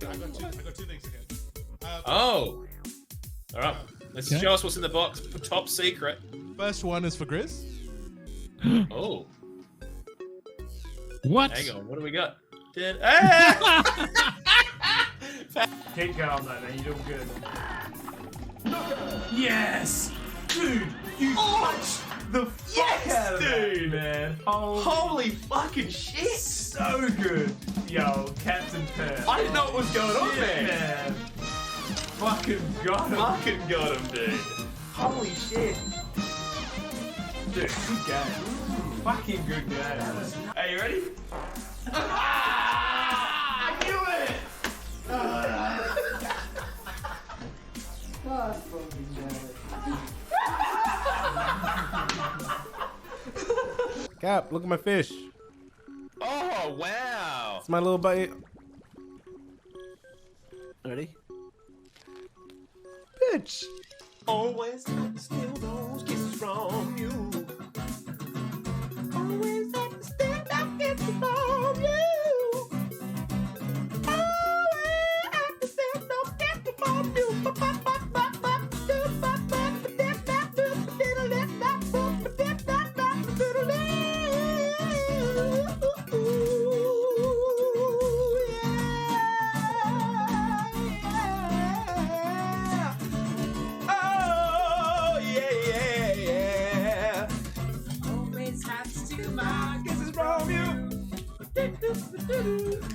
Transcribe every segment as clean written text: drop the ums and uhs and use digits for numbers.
I got two things again. Oh. All right. Let's show us what's in the box. Top secret. First one is for Grizz. Oh. What? Hang on. What do we got? Keep going, though, man. You're doing good. Yes! Dude, you punched the fuck out of that, man. Holy fucking shit! So good. Yo, Captain Pear. I didn't know what was going on there. Man. Fucking got him. Fucking got him, dude. Holy shit. Dude, good game. Fucking good game. Are you ready? I knew it! Cap, look at my fish. Oh, wow. It's my little buddy. Ready? Bitch. Always have to steal those kisses from you. Always have to steal those kisses from you. Always have to steal those kisses from you.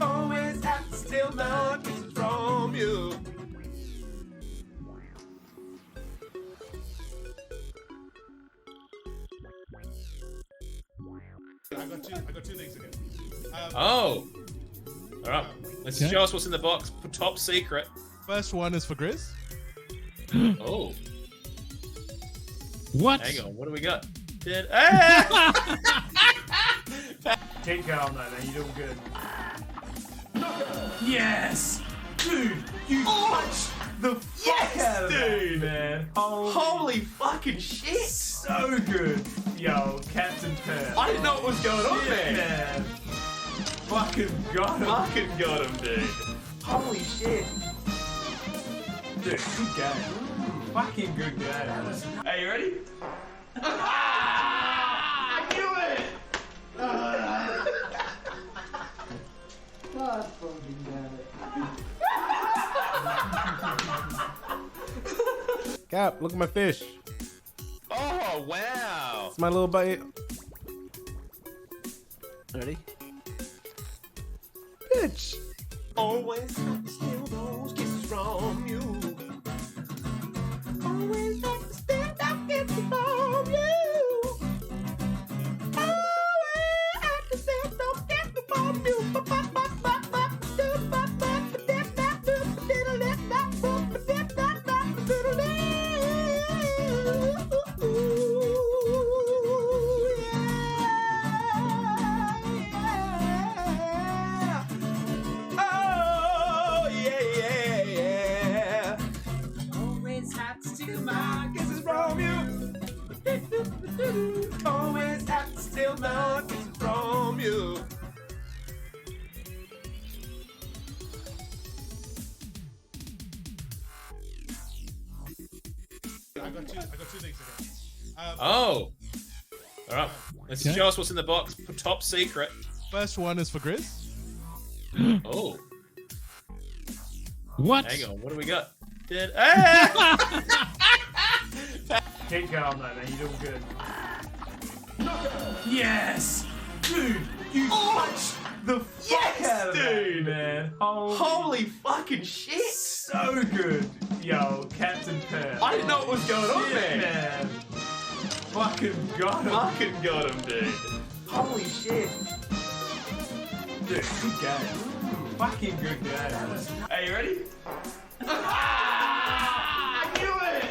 Always have to steal my kisses from you. I got two things again. Oh. All right. Let's show us what's in the box. Top secret. First one is for Grizz. Oh. What? Hang on. What do we got? Keep going, though, man. You're doing good. Yes! Dude, you punched the fuck out of that, man. Holy fucking shit! So good. Yo, Captain Pear. I didn't know what was going on there. Man. Fucking got him. Fucking got him, dude. Holy shit. Dude, good game. Fucking good game. Are you ready? I knew it! Cap, look at my fish. Oh, wow. It's my little buddy. Ready? Bitch. Always have to steal those kisses from you. Always have to steal those kisses from you. Always have to steal those kisses from you. Always have to steal my kisses from you. I got two things again. Oh. All right. Let's show us what's in the box. Top secret. First one is for Grizz. Oh. What? Hang on. What do we got? Keep going, though, man. You're doing good. Yes! Dude, you punched the fuck out of that, man. Holy fucking shit! So good. Yo, Captain Pear. I didn't know what was going on there. Man. Fucking got him. Fucking got him, dude. Holy shit. Dude, good game. Fucking good game. Are you ready? I knew it!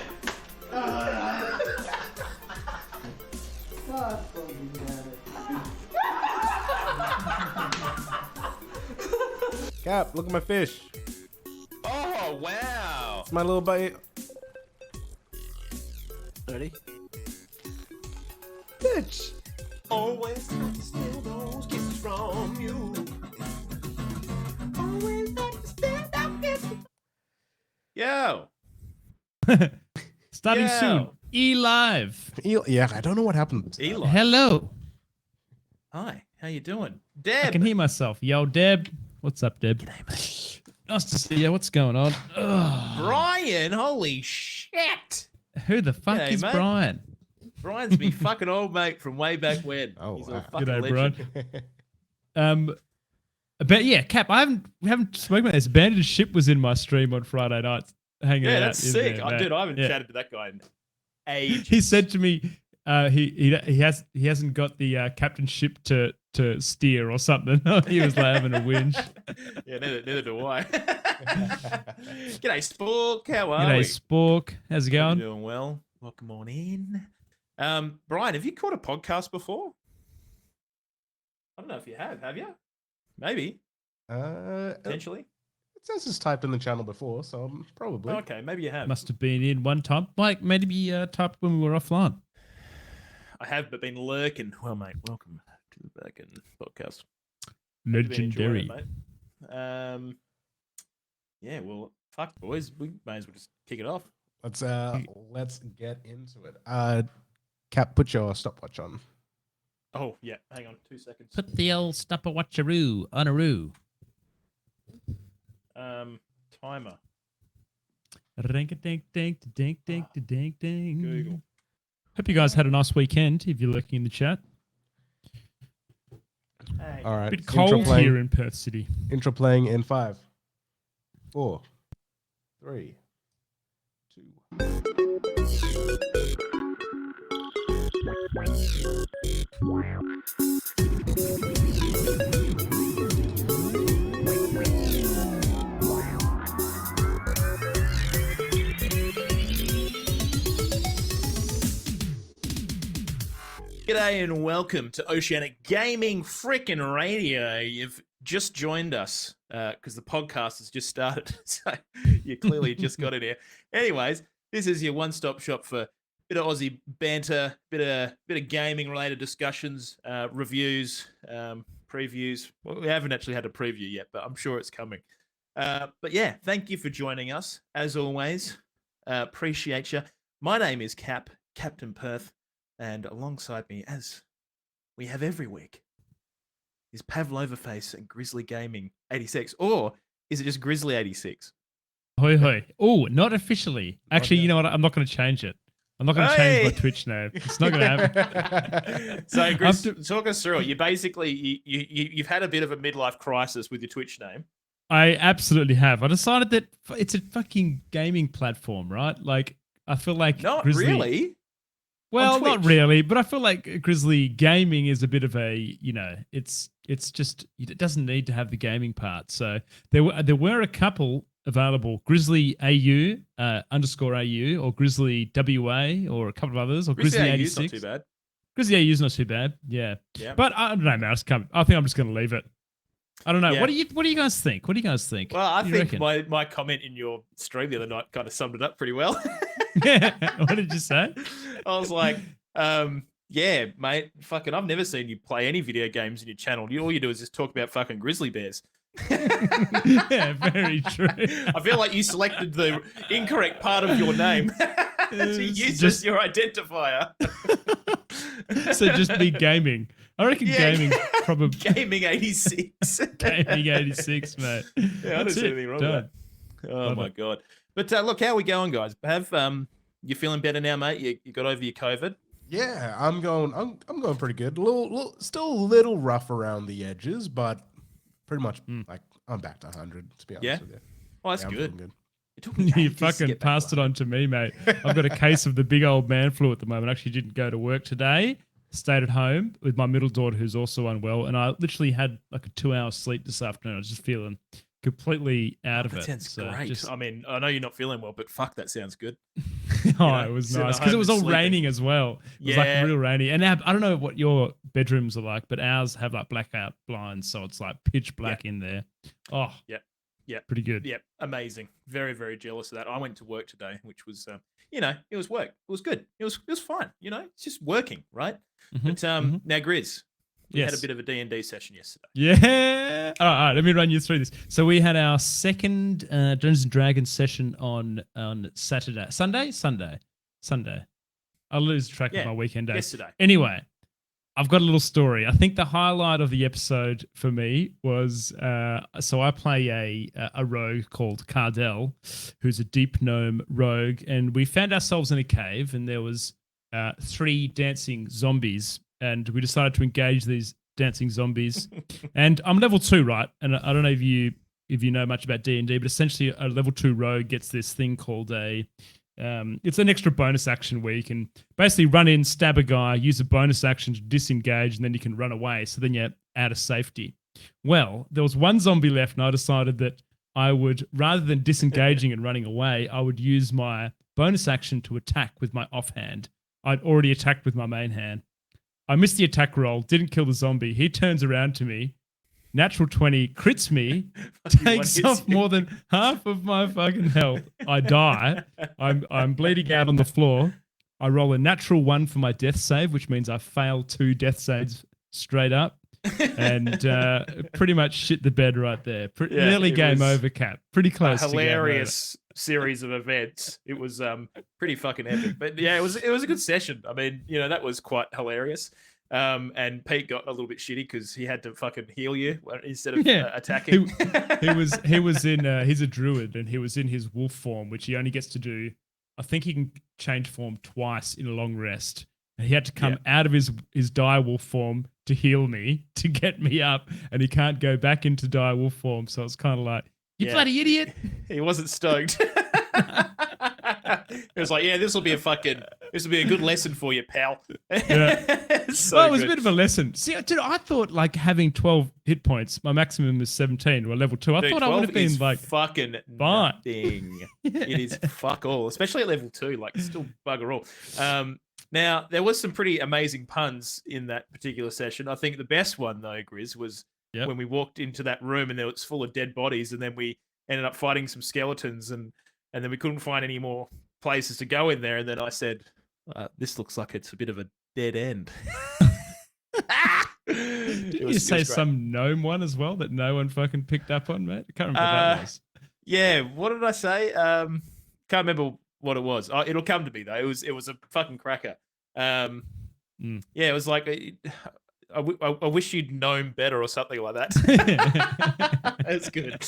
Cap, look at my fish. Oh, wow. It's my little buddy. Ready? Bitch. Always have to steal those kisses from you. Always have to steal those Yo. Starting Yo. soon. E-Live. Yeah, I don't know what happened. Eli. Hello. Hi. How you doing? I Deb. can hear myself. Yo, Deb. What's up, Deb? Nice to see you. What's going on? Ugh. Brian. Holy shit. Who the fuck G'day, is mate. Brian? Brian's me fucking old mate from way back when. Oh, He's wow. a fucking G'day, legend. Brian. But yeah, Cap, we haven't spoken about this. Abandoned Ship was in my stream on Friday night, hanging out. Yeah, that's in sick. there, mate. Dude, I haven't Yeah. chatted to that guy in ages. He said to me, he hasn't got the captain ship to steer or something. He was like having a whinge. Yeah, neither do I. G'day, Spork. How are G'day, we? Spork. How's it Hope going? you're doing well. Welcome on in. Brian, have you caught a podcast before? I don't know if you have you? Maybe. It Potentially. says it's typed in the channel before, so probably. Okay, maybe you have. Must have been in one time. Like maybe typed when we were offline. I have, but been lurking. Well, mate, welcome to the Back End Podcast. Hope you've been enjoying Legendary. it, mate. Yeah, well, fuck, boys. We may as well just kick it off. Let's get into it. Cap, put your stopwatch on. Oh, yeah. Hang on 2 seconds. Put the old stopwatcheroo on a roo. Timer. Dink dink dink dink dink dink ding. Google. Hope you guys had a nice weekend. If you're lurking in the chat, Hey. All right. bit intro cold playing, here in Perth City. Intro playing in 5, 4, 3, 2. G'day and welcome to Oceanic Gaming Frickin' Radio. You've just joined us because the podcast has just started, so you clearly just got in here. Anyways, this is your one-stop shop for a bit of Aussie banter, bit of gaming-related discussions, reviews, previews. Well, we haven't actually had a preview yet, but I'm sure it's coming. But yeah, thank you for joining us as always. Appreciate you. My name is Captain Perth. And alongside me, as we have every week, is Pavlovaface and Grizzly Gaming 86, or is it just Grizzly 86? Hoi hoi. Oh, not officially. Actually, you know what? I'm not going to change it. I'm not going to change my Hey! Twitch name. It's not going to happen. So, Grizz, After- talk us through it. You basically you've had a bit of a midlife crisis with your Twitch name. I absolutely have. I decided that it's a fucking gaming platform, right? Like, I feel like Not Grizzly. really. Well, not Twitch? really, but I feel like Grizzly Gaming is a bit of a, it's just, it doesn't need to have the gaming part. So there were a couple available, Grizzly AU _AU or Grizzly WA or a couple of others, or Grizzly AU 86. is not too bad. Grizzly AU is not too bad, yeah. Yeah. But I don't know, man. I think I'm just going to leave it. I don't know. Yeah. What do you guys think? What do you guys think? Well, I What do you think reckon? my comment in your stream the other night kind of summed it up pretty well. What did you say? I was like, yeah, mate, fucking, I've never seen you play any video games in your channel. All you do is just talk about fucking grizzly bears. Yeah, very true. I feel like you selected the incorrect part of your name to use Just- as your identifier. So just be gaming. I reckon Yeah. gaming probably Gaming 86. gaming 86, mate. Yeah, I don't That's see it. anything wrong Done. with that. Oh Love my it. god! But look, how are we going, guys? Have you feeling better now, mate? You got over your COVID? Yeah, I'm going pretty good. Still a little rough around the edges, but pretty much like I'm back to 100. To be honest Yeah? with you. Oh, that's Yeah, I'm good. feeling It took me You ages to fucking get back passed to it on to me, mate. I've got a case of the big old man flu at the moment. Actually didn't go to work today. Stayed at home with my middle daughter who's also unwell. And I literally had like a 2-hour sleep this afternoon. I was just feeling completely out of That it. sounds So great. just- I mean, I know you're not feeling well, but fuck, that sounds good. oh, know, it was sitting nice at because it home was all sleeping. raining as well. It was Yeah. like real rainy. And I don't know what your bedrooms are like, but ours have like blackout blinds, so it's like pitch black in there. Oh, Yeah. pretty good. Yeah, amazing. Very, very jealous of that. I went to work today, which was, it was work. It was good. It was fine. It's just working, right? Mhm, But mhm. now, Grizz, We had a Yes. bit of a D&D session yesterday. Yeah. All right, let me run you through this. So we had our second Dungeons and Dragons session on Saturday, Sunday. I lose track Yeah, of my weekend days. yesterday. Anyway, I've got a little story. I think the highlight of the episode for me was so I play a rogue called Cardell, who's a deep gnome rogue, and we found ourselves in a cave, and there was 3 dancing zombies, and we decided to engage these dancing zombies. And I'm level 2, right? And I don't know if you know much about D&D, but essentially a level 2 rogue gets this thing called it's an extra bonus action where you can basically run in, stab a guy, use a bonus action to disengage, and then you can run away. So then you're out of safety. Well, there was 1 zombie left, and I decided that I would, rather than disengaging and running away, I would use my bonus action to attack with my offhand. I'd already attacked with my main hand. I missed the attack roll, didn't kill the zombie. He turns around to me, natural 20, crits me, takes off more than half of my fucking health. I die. I'm bleeding out on the floor. I roll a natural 1 for my death save, which means I fail 2 death saves straight up. And pretty much shit the bed right there. Nearly game over, Cap. Pretty close. A hilarious series of events. It was pretty fucking epic. But yeah, it was a good session. I mean, that was quite hilarious. And Pete got a little bit shitty because he had to fucking heal you instead of attacking. He was in he's a druid, and he was in his wolf form, which he only gets to do. I think he can change form twice in a long rest. And he had to come out of his dire wolf form to heal me, to get me up, and he can't go back into dire wolf form. So it's kind of like, you bloody idiot. He wasn't stoked. It was like, this will be a good lesson for you, pal. Yeah. So it was a bit of a lesson. See, dude, I thought like having 12 hit points, my maximum is 17, or level 2. I thought I would have been like fucking fine. Nothing. It is fuck all, especially at level 2, like still bugger all. Now, there was some pretty amazing puns in that particular session. I think the best one, though, Grizz, was when we walked into that room and it was full of dead bodies, and then we ended up fighting some skeletons, and then we couldn't find any more places to go in there. And then I said, this looks like it's a bit of a dead end. Didn't you say some gnome one as well that no one fucking picked up on, mate? I can't remember what that was. Yeah, what did I say? Can't remember what it was. It'll come to me, though. It was a fucking cracker. Yeah, it was like I wish you'd known better or something like that. That's good.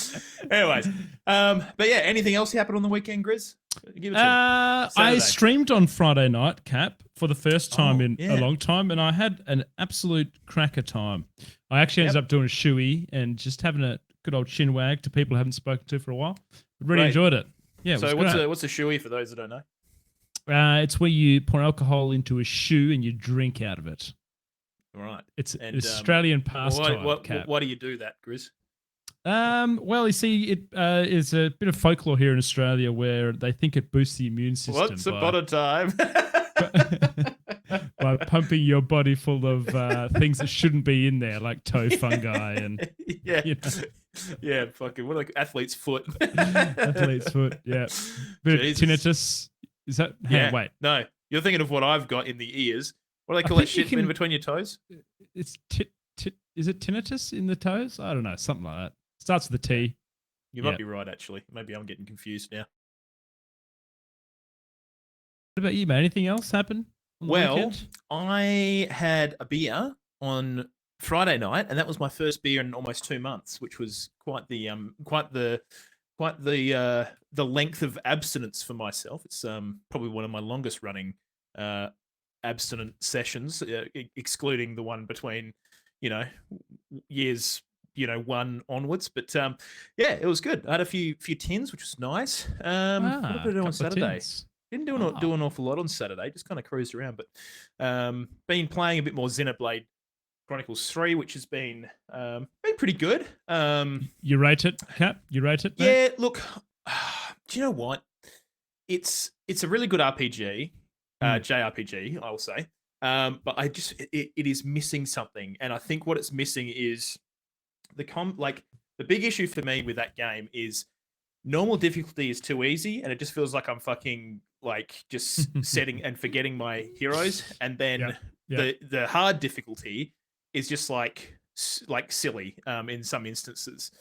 Anyways, but yeah, anything else happened on the weekend, Grizz? Give it to I streamed on Friday night, Cap, for the first time in a long time, and I had an absolute cracker time. I actually ended up doing a shoey and just having a good old chin wag to people I haven't spoken to for a while. Really enjoyed it. Yeah. So what's a shoey for those that don't know? It's where you pour alcohol into a shoe and you drink out of it. Right. It's an Australian pastime. Why do you do that, Grizz? Well, you see, it is a bit of folklore here in Australia where they think it boosts the immune system. Once upon a time. By pumping your body full of things that shouldn't be in there, like toe fungi and yeah, fucking what, like athlete's foot. Athlete's foot, yeah. Bit of tinnitus. Is that? Wait. No, you're thinking of what I've got in the ears. What do they call that shit in between your toes? It's is it tinnitus in the toes? I don't know, something like that. Starts with a T. You might be right, actually. Maybe I'm getting confused now. What about you, man? Anything else happen? Well, I had a beer on Friday night, and that was my first beer in almost 2 months, which was quite the length of abstinence for myself. It's probably one of my longest running abstinent sessions, excluding the one between years 1 onwards. But yeah, it was good. I had a few tins, which was nice. What did I do on Saturday? Didn't do an awful lot on Saturday. Just kind of cruised around, but been playing a bit more Xenoblade Chronicles 3, which has been pretty good. You rate it, Cap? You rate it? Mate? Yeah. Look, do you know what? It's a really good RPG, JRPG, I will say. But it is missing something, and I think what it's missing is the big issue for me with that game is normal difficulty is too easy, and it just feels like I'm fucking just setting and forgetting my heroes, and then the hard difficulty is just like silly in some instances.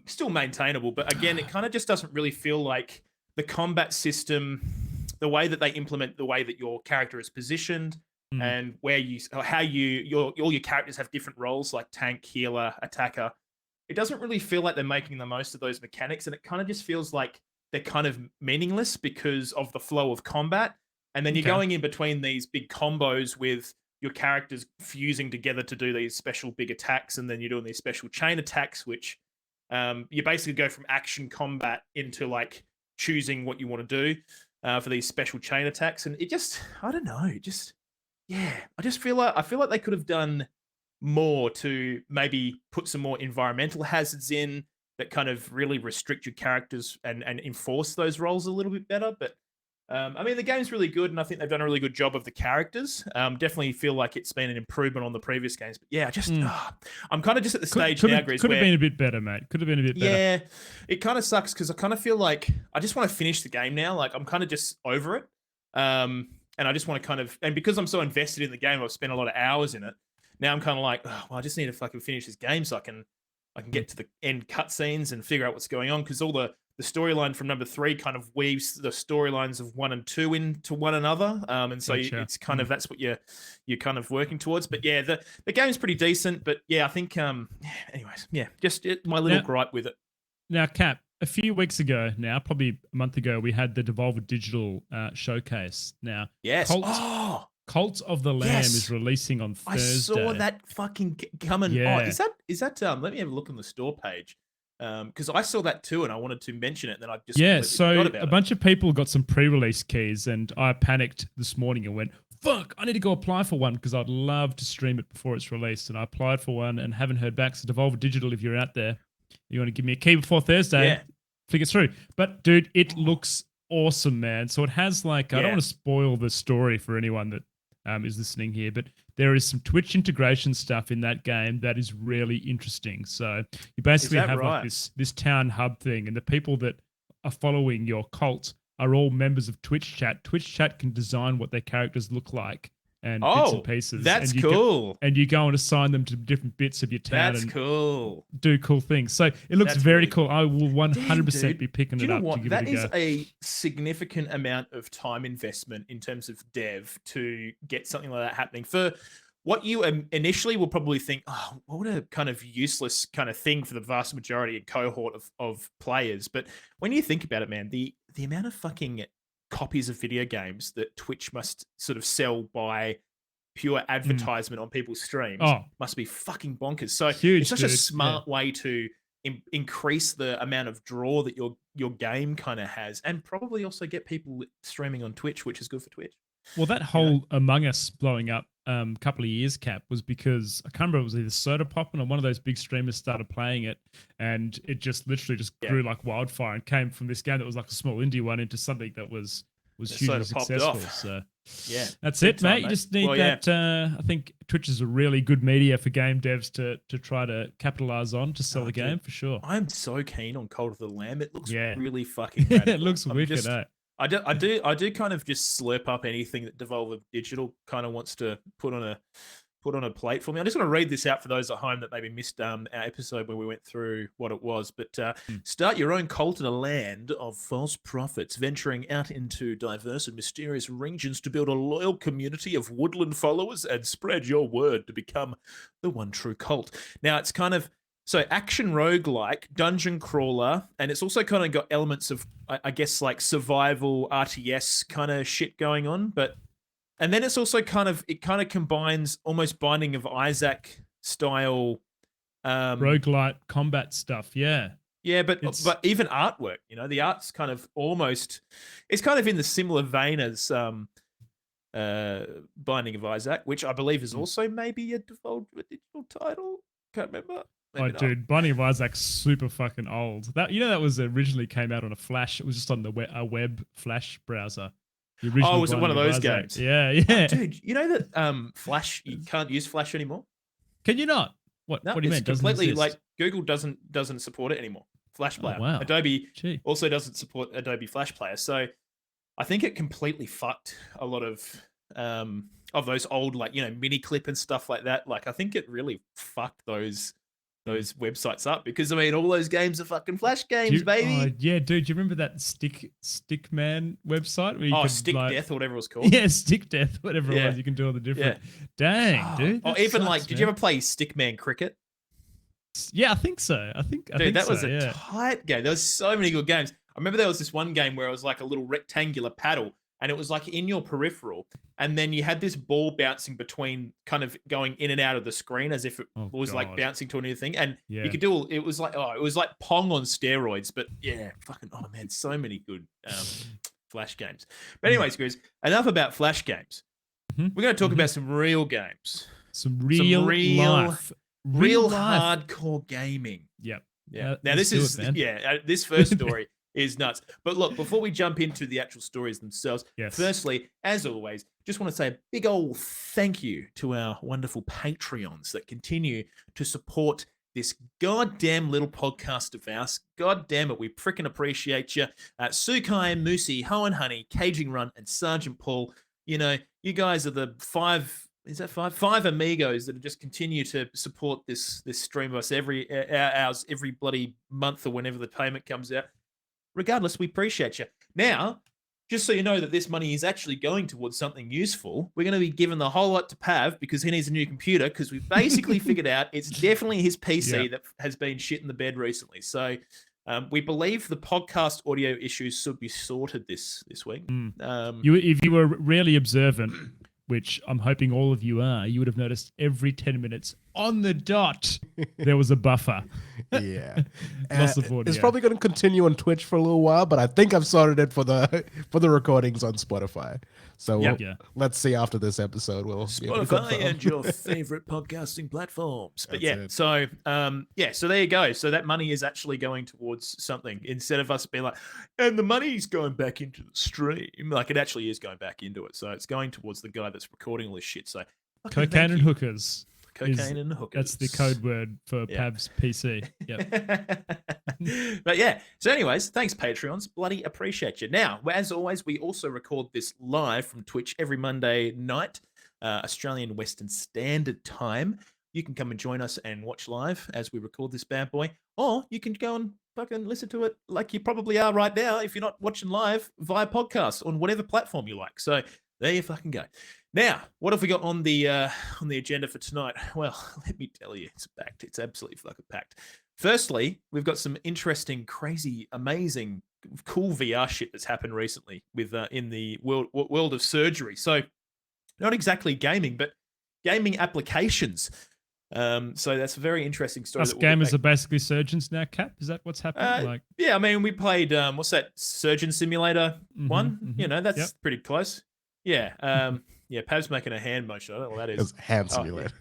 Still maintainable, but again, it kind of just doesn't really feel like the combat system, the way that they implement the way that your character is positioned, and where all your characters have different roles like tank, healer, attacker. It doesn't really feel like they're making the most of those mechanics, and it kind of just feels like they're kind of meaningless because of the flow of combat. And then you're going in between these big combos with your characters fusing together to do these special big attacks, and then you're doing these special chain attacks, which you basically go from action combat into like choosing what you want to do for these special chain attacks. And it just, I don't know, I just feel like they could have done more to maybe put some more environmental hazards in that kind of really restrict your characters and enforce those roles a little bit better. But I mean, the game's really good, and I think they've done a really good job of the characters. Definitely feel like it's been an improvement on the previous games. But yeah, I just I'm kind of just at the stage now, Grizz, could have been a bit better, mate. Could have been a bit better. Yeah, it kind of sucks because I kind of feel like I just want to finish the game now. Like I'm kind of just over it, and I just want to kind of, and because I'm so invested in the game, I've spent a lot of hours in it. Now I'm kind of like, oh, well, I just need to fucking finish this game so I can get to the end cutscenes and figure out what's going on, because all the storyline from number 3 kind of weaves the storylines of 1 and 2 into one another, and so it's kind of that's what you're kind of working towards. But yeah, the game's pretty decent. But yeah, I think anyways, yeah, just my little gripe with it. Now, Cap, a few weeks ago now, probably a month ago, we had the Devolver Digital showcase. Now, yes, Cult of the Lamb is releasing on Thursday. I saw that fucking coming. Yeah. Oh, is that let me have a look on the store page. Because I saw that too, and I wanted to mention it, and then I just so forgot about a bunch of people got some pre-release keys, and I panicked this morning and went, "Fuck! I need to go apply for one because I'd love to stream it before it's released." And I applied for one and haven't heard back. So Devolver Digital, if you're out there, you want to give me a key before Thursday, flick it through. But dude, it looks awesome, man. So it has like I don't want to spoil the story for anyone that is listening here, but there is some Twitch integration stuff in that game that is really interesting. So you basically have like this town hub thing, and the people that are following your cult are all members of Twitch chat. Twitch chat can design what their characters look like and bits and pieces. That's cool. And you go and assign them to different bits of your town. That's cool. Do cool things. So it looks very cool. I will 100% be picking it up. To give that it a go. That is a significant amount of time investment in terms of dev to get something like that happening. For what you initially will probably think, oh, what a kind of useless kind of thing for the vast majority of cohort of players. But when you think about it, man, the amount of fucking copies of video games that Twitch must sort of sell by pure advertisement on people's streams must be fucking bonkers. So huge, it's such a smart way to increase the amount of draw that your game kind of has, and probably also get people streaming on Twitch, which is good for Twitch. Well, that whole Among Us blowing up a couple of years, Cap, was because I can't remember, it was either Soda Poppin' or one of those big streamers started playing it, and it just literally grew like wildfire and came from this game that was like a small indie one into something that was hugely successful. So yeah, that's it, mate. You just need that. I think Twitch is a really good media for game devs to try to capitalize on to sell the game for sure. I'm so keen on Cult of the Lamb. It looks really fucking radical. It looks wicked, eh? I do kind of just slurp up anything that Devolver Digital kind of wants to put on a plate for me. I just want to read this out for those at home that maybe missed our episode where we went through what it was. But start your own cult in a land of false prophets, venturing out into diverse and mysterious regions to build a loyal community of woodland followers and spread your word to become the one true cult. Now, it's kind of action roguelike, dungeon crawler, and it's also kind of got elements of, I guess, like survival RTS kind of shit going on. And then it's also kind of combines almost Binding of Isaac style roguelite combat stuff. Yeah. Yeah, but even artwork, the art's kind of it's kind of in the similar vein as Binding of Isaac, which I believe is also maybe a Devolver Digital title. Can't remember. Maybe not. Dude, Binding of Isaac's super fucking old. That that was originally came out on a Flash. It was just on a web Flash browser. Was it one of those games? Yeah, yeah. Dude, you know that Flash, you can't use Flash anymore? Can you not? What do you mean? Completely like Google doesn't support it anymore. Flash Player. Oh, wow. Adobe also doesn't support Adobe Flash Player. So I think it completely fucked a lot of those old like mini clip and stuff like that. Like I think it really fucked those websites up because I mean all those games are fucking Flash games, baby. Yeah, dude, do you remember that Stickman website where you could Stick like, Death or whatever it was called? Yeah, Stick Death, whatever it was. You can do all the different. Dang, dude. Or even like, did you ever play Stickman Cricket? Yeah, I think so. I think that so, was a tight game. There was so many good games. I remember there was this one game where it was like a little rectangular paddle, and it was like in your peripheral, and then you had this ball bouncing between, kind of going in and out of the screen as if it was like bouncing to a new thing, and you could do. It was like Pong on steroids, but yeah, fucking man, so many good Flash games. But anyways, guys, enough about Flash games. We're going to talk about some real games, some real life. Real hardcore gaming. Yep. Yeah. Now this is this first story is nuts. But look, before we jump into the actual stories themselves, firstly, as always, just want to say a big old thank you to our wonderful Patreons that continue to support this goddamn little podcast of ours. God damn it, we freaking appreciate you. Sukai, Moosey, Ho and Honey, Caging Run, and Sergeant Paul. You guys are the five amigos that just continue to support this stream of us every bloody month or whenever the payment comes out. Regardless, we appreciate you. Now, just so you know that this money is actually going towards something useful, we're going to be giving the whole lot to Pav because he needs a new computer, because we've basically figured out it's definitely his PC that has been shit in the bed recently. So we believe the podcast audio issues should be sorted this week. If you were really observant, which I'm hoping all of you are, you would have noticed every 10 minutes on the dot, there was a buffer. Yeah. Loss of audio. It's probably going to continue on Twitch for a little while, but I think I've sorted it for the recordings on Spotify. So let's see after this episode. We'll Spotify and your favorite podcasting platforms. But so there you go. So that money is actually going towards something instead of us being like, and the money's going back into the stream. Like it actually is going back into it. So it's going towards the guy that's recording all this shit. So cocaine and hookers. Cocaine and hookers. That's the code word for Pav's PC. Yep. But so anyways, thanks Patreons. Bloody appreciate you. Now, as always, we also record this live from Twitch every Monday night, Australian Western Standard Time. You can come and join us and watch live as we record this bad boy, or you can go and fucking listen to it like you probably are right now if you're not watching live via podcast on whatever platform you like. So there you fucking go. Now, what have we got on the agenda for tonight? Well, let me tell you, it's packed. It's absolutely fucking packed. Firstly, we've got some interesting, crazy, amazing, cool VR shit that's happened recently with in the world of surgery. So, not exactly gaming, but gaming applications. So that's a very interesting story. Us gamers are basically surgeons now, Cap? Is that what's happening? Yeah, I mean, we played, what's that, Surgeon Simulator 1? That's pretty close. Yeah. Yeah, Pav's making a hand motion. I don't know what that is. It's hand simulator.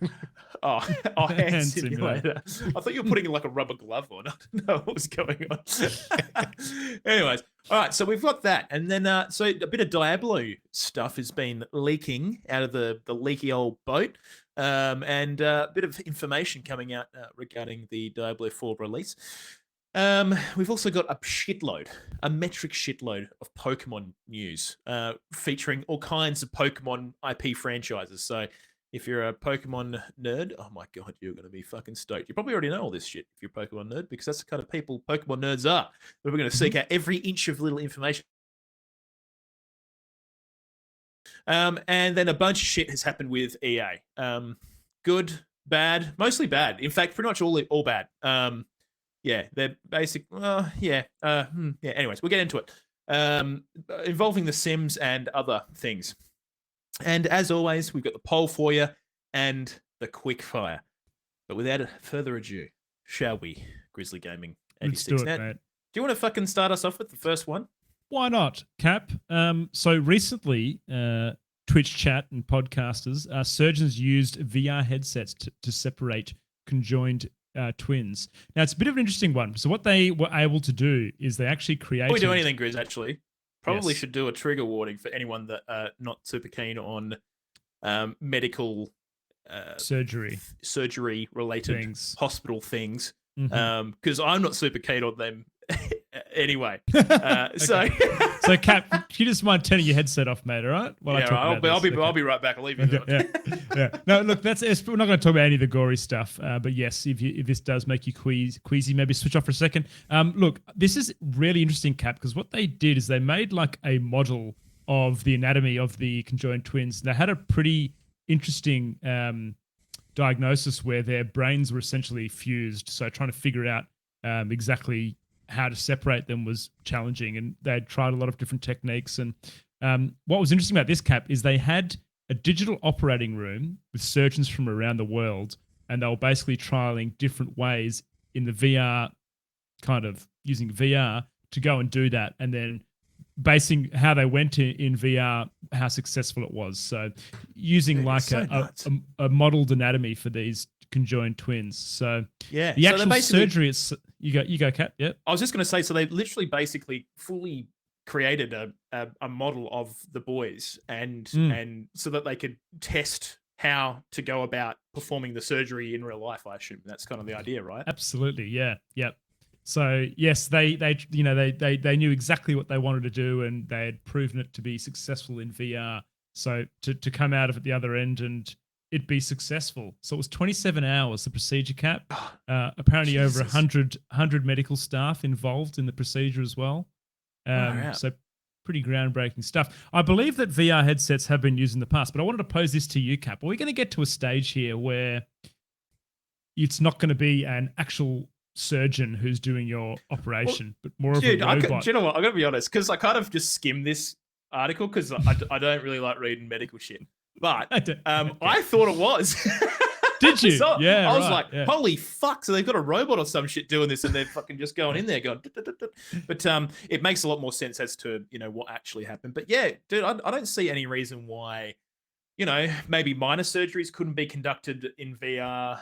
Hand simulator. I thought you were putting like a rubber glove on. I didn't know what was going on. Anyways, all right, so we've got that. And then, so a bit of Diablo stuff has been leaking out of the leaky old boat. And a bit of information coming out regarding the Diablo 4 release. We've also got a metric shitload of Pokemon news, featuring all kinds of Pokemon IP franchises. So if you're a Pokemon nerd, oh my God, you're going to be fucking stoked. You probably already know all this shit if you're a Pokemon nerd, because that's the kind of people Pokemon nerds are. But we're going to seek out every inch of little information. And then a bunch of shit has happened with EA. Good, bad, mostly bad. In fact, pretty much all bad. Yeah, they're basic. Anyways, we'll get into it. Involving The Sims and other things. And as always, we've got the poll for you and the quick fire. But without further ado, shall we, Grizzly Gaming 86? Let's do it, mate. Do you want to fucking start us off with the first one? Why not, Cap? So recently, Twitch chat and podcasters, surgeons used VR headsets to separate conjoined twins. Now, it's a bit of an interesting one. So what they were able to do is they actually created... Before we do anything, Grizz, actually, probably should do a trigger warning for anyone that not super keen on medical... surgery-related hospital things, because I'm not super keen on them anyway. So So, Cap, can you just mind turning your headset off, mate? All right. While I Yeah, talk right, about I'll this. be right back. I'll leave you. Okay, yeah. No, look, we're not going to talk about any of the gory stuff. But yes, if this does make you queasy, maybe switch off for a second. Look, this is really interesting, Cap, because what they did is they made like a model of the anatomy of the conjoined twins. They had a pretty interesting diagnosis where their brains were essentially fused. So trying to figure out exactly how to separate them was challenging, and they had tried a lot of different techniques. And what was interesting about this, Cap, is they had a digital operating room with surgeons from around the world, and they were basically trialing different ways in the VR, kind of using VR to go and do that, and then basing how they went in VR, how successful it was. So using like a modeled anatomy for these conjoined twins. So yeah, the actual surgery is you go, Cap. Yep. I was just going to say, so they literally basically fully created a model of the boys and so that they could test how to go about performing the surgery in real life. I assume that's kind of the idea, right? Absolutely. Yeah. Yep. So yes, they knew exactly what they wanted to do, and they had proven it to be successful in VR. So to come out of it the other end and it be successful. So it was 27 hours, the procedure, Cap. Apparently Jesus. over 100 medical staff involved in the procedure as well. So pretty groundbreaking stuff. I believe that VR headsets have been used in the past, but I wanted to pose this to you, Cap. Are we going to get to a stage here where it's not going to be an actual surgeon who's doing your operation, but more of a robot? Do you know what? I'm going to be honest, because I kind of just skimmed this article because I don't really like reading medical shit. But I thought it was. Did you? So yeah. I was like, holy fuck. So they've got a robot or some shit doing this and they're fucking just going in there going. But it makes a lot more sense as to, what actually happened. But yeah, dude, I don't see any reason why, maybe minor surgeries couldn't be conducted in VR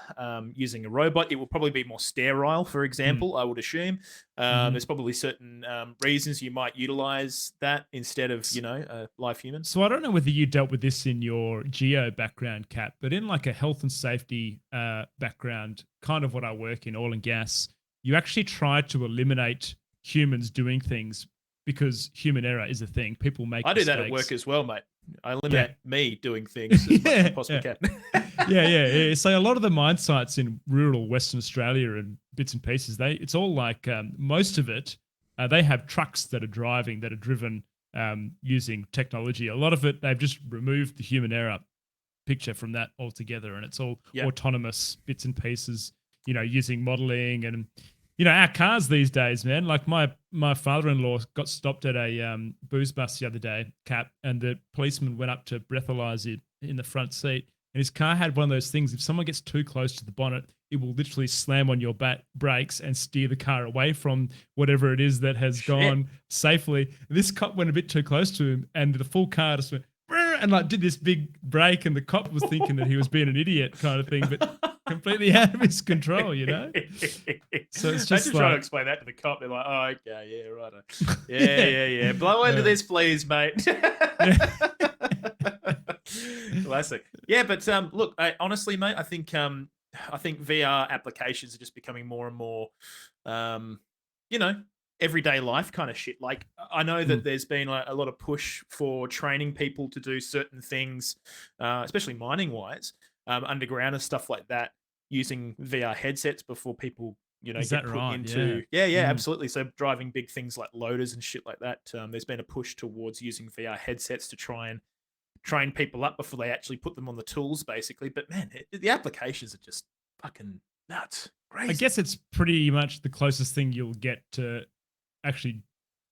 using a robot. It will probably be more sterile, for example, I would assume. There's probably certain reasons you might utilize that instead of, a live human. So I don't know whether you dealt with this in your geo background, Cap, but in like a health and safety background, kind of what I work in, oil and gas, you actually try to eliminate humans doing things because human error is a thing. People make mistakes. I do that at work as well, mate. I eliminate me doing things as much as I possibly can. yeah. So a lot of the mine sites in rural Western Australia and bits and pieces, it's all like most of it, they have trucks that are driven using technology. A lot of it, they've just removed the human error picture from that altogether, and it's all autonomous bits and pieces, using modeling and our cars these days, man. Like my father-in-law got stopped at a booze bus the other day, Cap, and the policeman went up to breathalyze it in the front seat. And his car had one of those things. If someone gets too close to the bonnet, it will literally slam on your brakes and steer the car away from whatever it is that has gone safely. This cop went a bit too close to him, and the full car just went and like did this big brake, and the cop was thinking that he was being an idiot kind of thing, but completely out of his control, So it's just trying to explain that to the cop. They're like, oh, okay, yeah, right. Yeah. Blow into this, please, mate. Classic. Yeah, but look, honestly, mate, I think VR applications are just becoming more and more, everyday life kind of shit. Like, I know that there's been like a lot of push for training people to do certain things, especially mining wise, underground and stuff like that, using VR headsets before people, get put into. Yeah, absolutely. So driving big things like loaders and shit like that. There's been a push towards using VR headsets to try and train people up before they actually put them on the tools, basically. But man, the applications are just fucking nuts. Crazy. I guess it's pretty much the closest thing you'll get to actually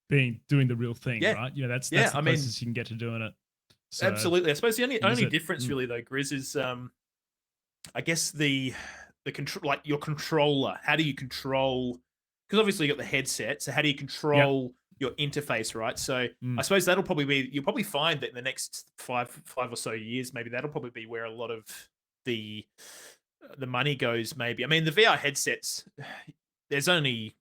doing the real thing, right? That's the closest you can get to doing it. So, absolutely. I suppose the only difference really though, Grizz, is I guess the control, like your controller. How do you control? Because obviously you got the headset. So how do you control your interface, right? So I suppose that'll probably be. You'll probably find that in the next five or so years, maybe that'll probably be where a lot of the money goes. Maybe. I mean, the VR headsets. There's only.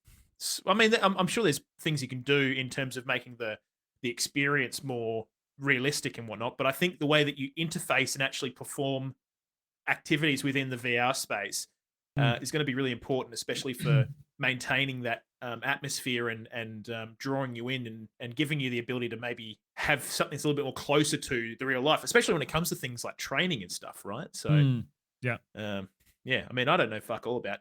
I mean, I'm sure there's things you can do in terms of making the experience more realistic and whatnot. But I think the way that you interface and actually perform activities within the VR space is going to be really important, especially for maintaining that atmosphere and drawing you in and giving you the ability to maybe have something that's a little bit more closer to the real life, especially when it comes to things like training and stuff, right? So, Yeah. yeah, I mean, I don't know fuck all about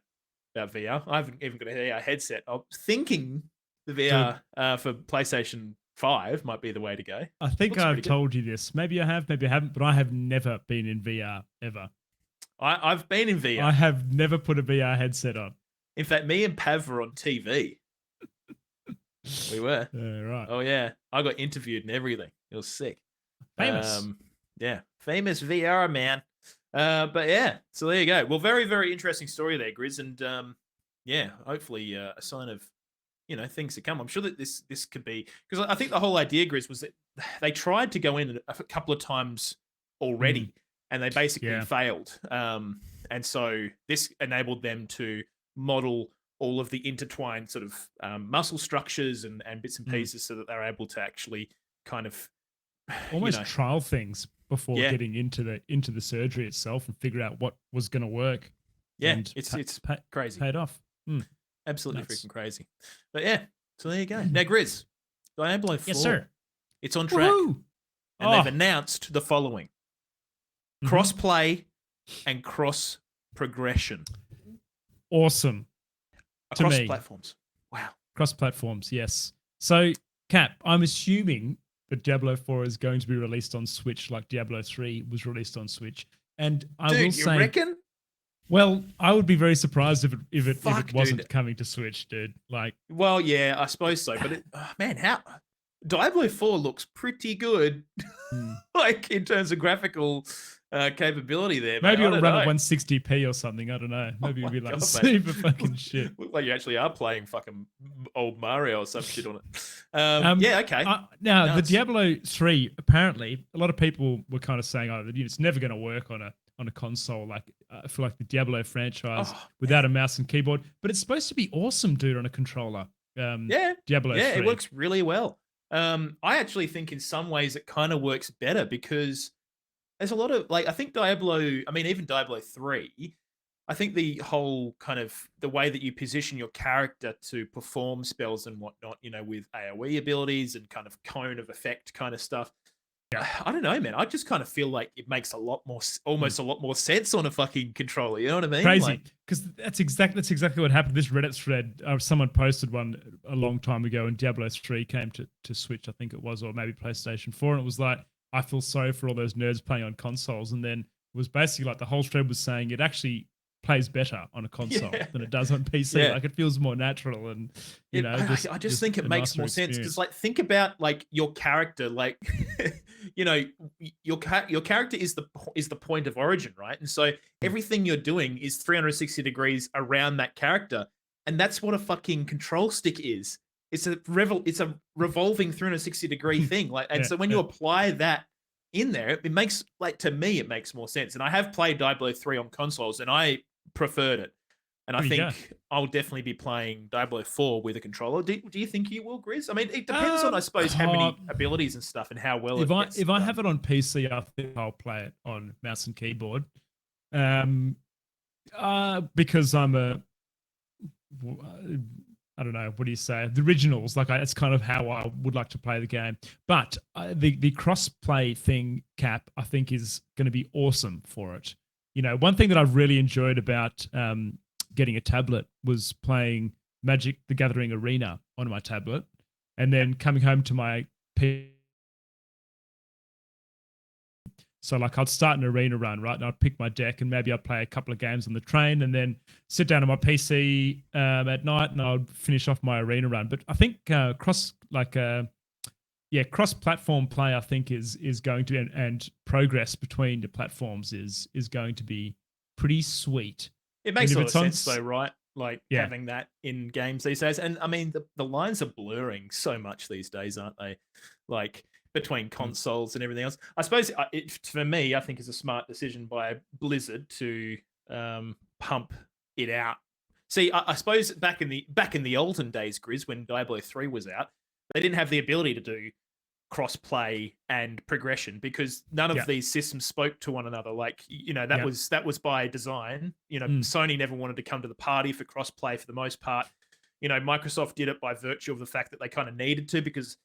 VR. I haven't even got a VR headset. I'm thinking the VR for PlayStation 5 might be the way to go. I think Looks I've pretty good. told you this. Maybe I have, maybe I haven't, but I have never been in VR ever. I've been in VR. I have never put a VR headset on. In fact, me and Pav were on TV. We were. Right. Oh yeah, I got interviewed and everything. It was sick. Famous. Yeah, famous VR man. But yeah, so there you go. Well, very very interesting story there, Grizz, and yeah, hopefully a sign of things to come. I'm sure that this could be, because I think the whole idea, Grizz, was that they tried to go in a couple of times already, and they basically failed. And so this enabled them to model all of the intertwined sort of muscle structures and bits and pieces, so that they're able to actually kind of almost trial things before getting into the surgery itself and figure out what was going to work. Yeah, and it's crazy. Paid off. Absolutely freaking crazy. But yeah, so there you go. Now, Grizz, Diablo 4. Yes, sir. It's on track. Woohoo! And they've announced the following: cross-play and cross-progression. Awesome. Across me. platforms. Wow. Cross platforms, yes. So, Cap, I'm assuming that Diablo 4 is going to be released on Switch like Diablo 3 was released on Switch. And I Dude, will you say, reckon? well, I would be very surprised if it Fuck, wasn't dude. coming to Switch, dude. Like, Well, yeah, I suppose so. But man, how Diablo 4 looks pretty good, like in terms of graphical capability there. maybe mate. it'll I run don't at know. 160p or something. I don't know. Maybe it'll my be like God, mate. super fucking shit. Look like you actually are playing fucking old Mario or some shit on it. Yeah, okay. Now, the Nuts. Diablo 3, apparently, a lot of people were kind of saying, oh, it's never going to work on a console. Like, I feel like the Diablo franchise without a mouse and keyboard. But it's supposed to be awesome, dude, on a controller. Yeah, Diablo 3. it works really well. I actually think in some ways it kind of works better, because there's a lot of, like, I think even Diablo 3, I think the whole kind of the way that you position your character to perform spells and whatnot, with AoE abilities and kind of cone of effect kind of stuff. I don't know, man. I just kind of feel like it makes almost a lot more sense on a fucking controller. You know what I mean? Crazy, because that's exactly what happened. This Reddit thread, someone posted one a long time ago, and Diablo 3 came to Switch, I think it was, or maybe PlayStation 4, and it was like, I feel sorry for all those nerds playing on consoles. And then it was basically like the whole thread was saying it actually plays better on a console than it does on PC. Yeah. Like, it feels more natural, and I just think it makes more sense, because, like, think about like your character, like your character is the point of origin, right? And so everything you're doing is 360 degrees around that character, and that's what a fucking control stick is. It's a revolving 360 degree thing, like, and so when you apply that in there, it makes, like, to me, it makes more sense. And I have played Diablo 3 on consoles, and I preferred it. And I think I'll definitely be playing Diablo 4 with a controller. Do you think you will, Grizz? I mean, it depends on, I suppose, how many abilities and stuff and how well it gets if I done. have it on PC, I think I'll play it on mouse and keyboard. Because I'm I don't know, what do you say? The originals, like, it's kind of how I would like to play the game. But the cross-play thing, Cap, I think is going to be awesome for it. One thing that I've really enjoyed about getting a tablet was playing Magic: The Gathering Arena on my tablet, and then coming home to my PC. So, like, I'd start an arena run, right? And I'd pick my deck, and maybe I'd play a couple of games on the train, and then sit down on my PC at night, and I'd finish off my arena run. But I think cross-platform play, I think, is going to, and progress between the platforms is going to be pretty sweet. It makes a lot of on sense, though, right? Like, having that in games these days. And I mean, the lines are blurring so much these days, aren't they? Like, between consoles and everything else. I suppose for me, I think it's a smart decision by Blizzard to pump it out. See, I suppose back in the olden days, Grizz, when Diablo 3 was out, they didn't have the ability to do cross-play and progression, because none of these systems spoke to one another. Like, that was by design. Sony never wanted to come to the party for cross-play for the most part. Microsoft did it by virtue of the fact that they kind of needed to because,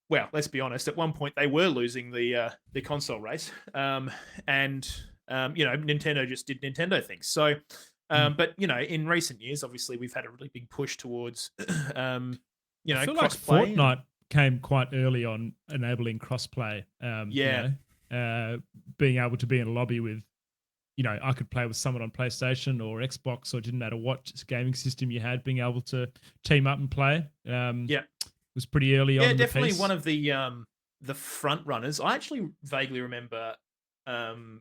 well, let's be honest, at one point they were losing the console race, and Nintendo just did Nintendo things. So, but in recent years, obviously, we've had a really big push towards, I feel like cross-play. Fortnite came quite early on enabling crossplay. Being able to be in a lobby with, I could play with someone on PlayStation or Xbox, or it didn't matter what gaming system you had, being able to team up and play. Was pretty early on. Yeah, in the definitely piece. one of the front runners. I actually vaguely remember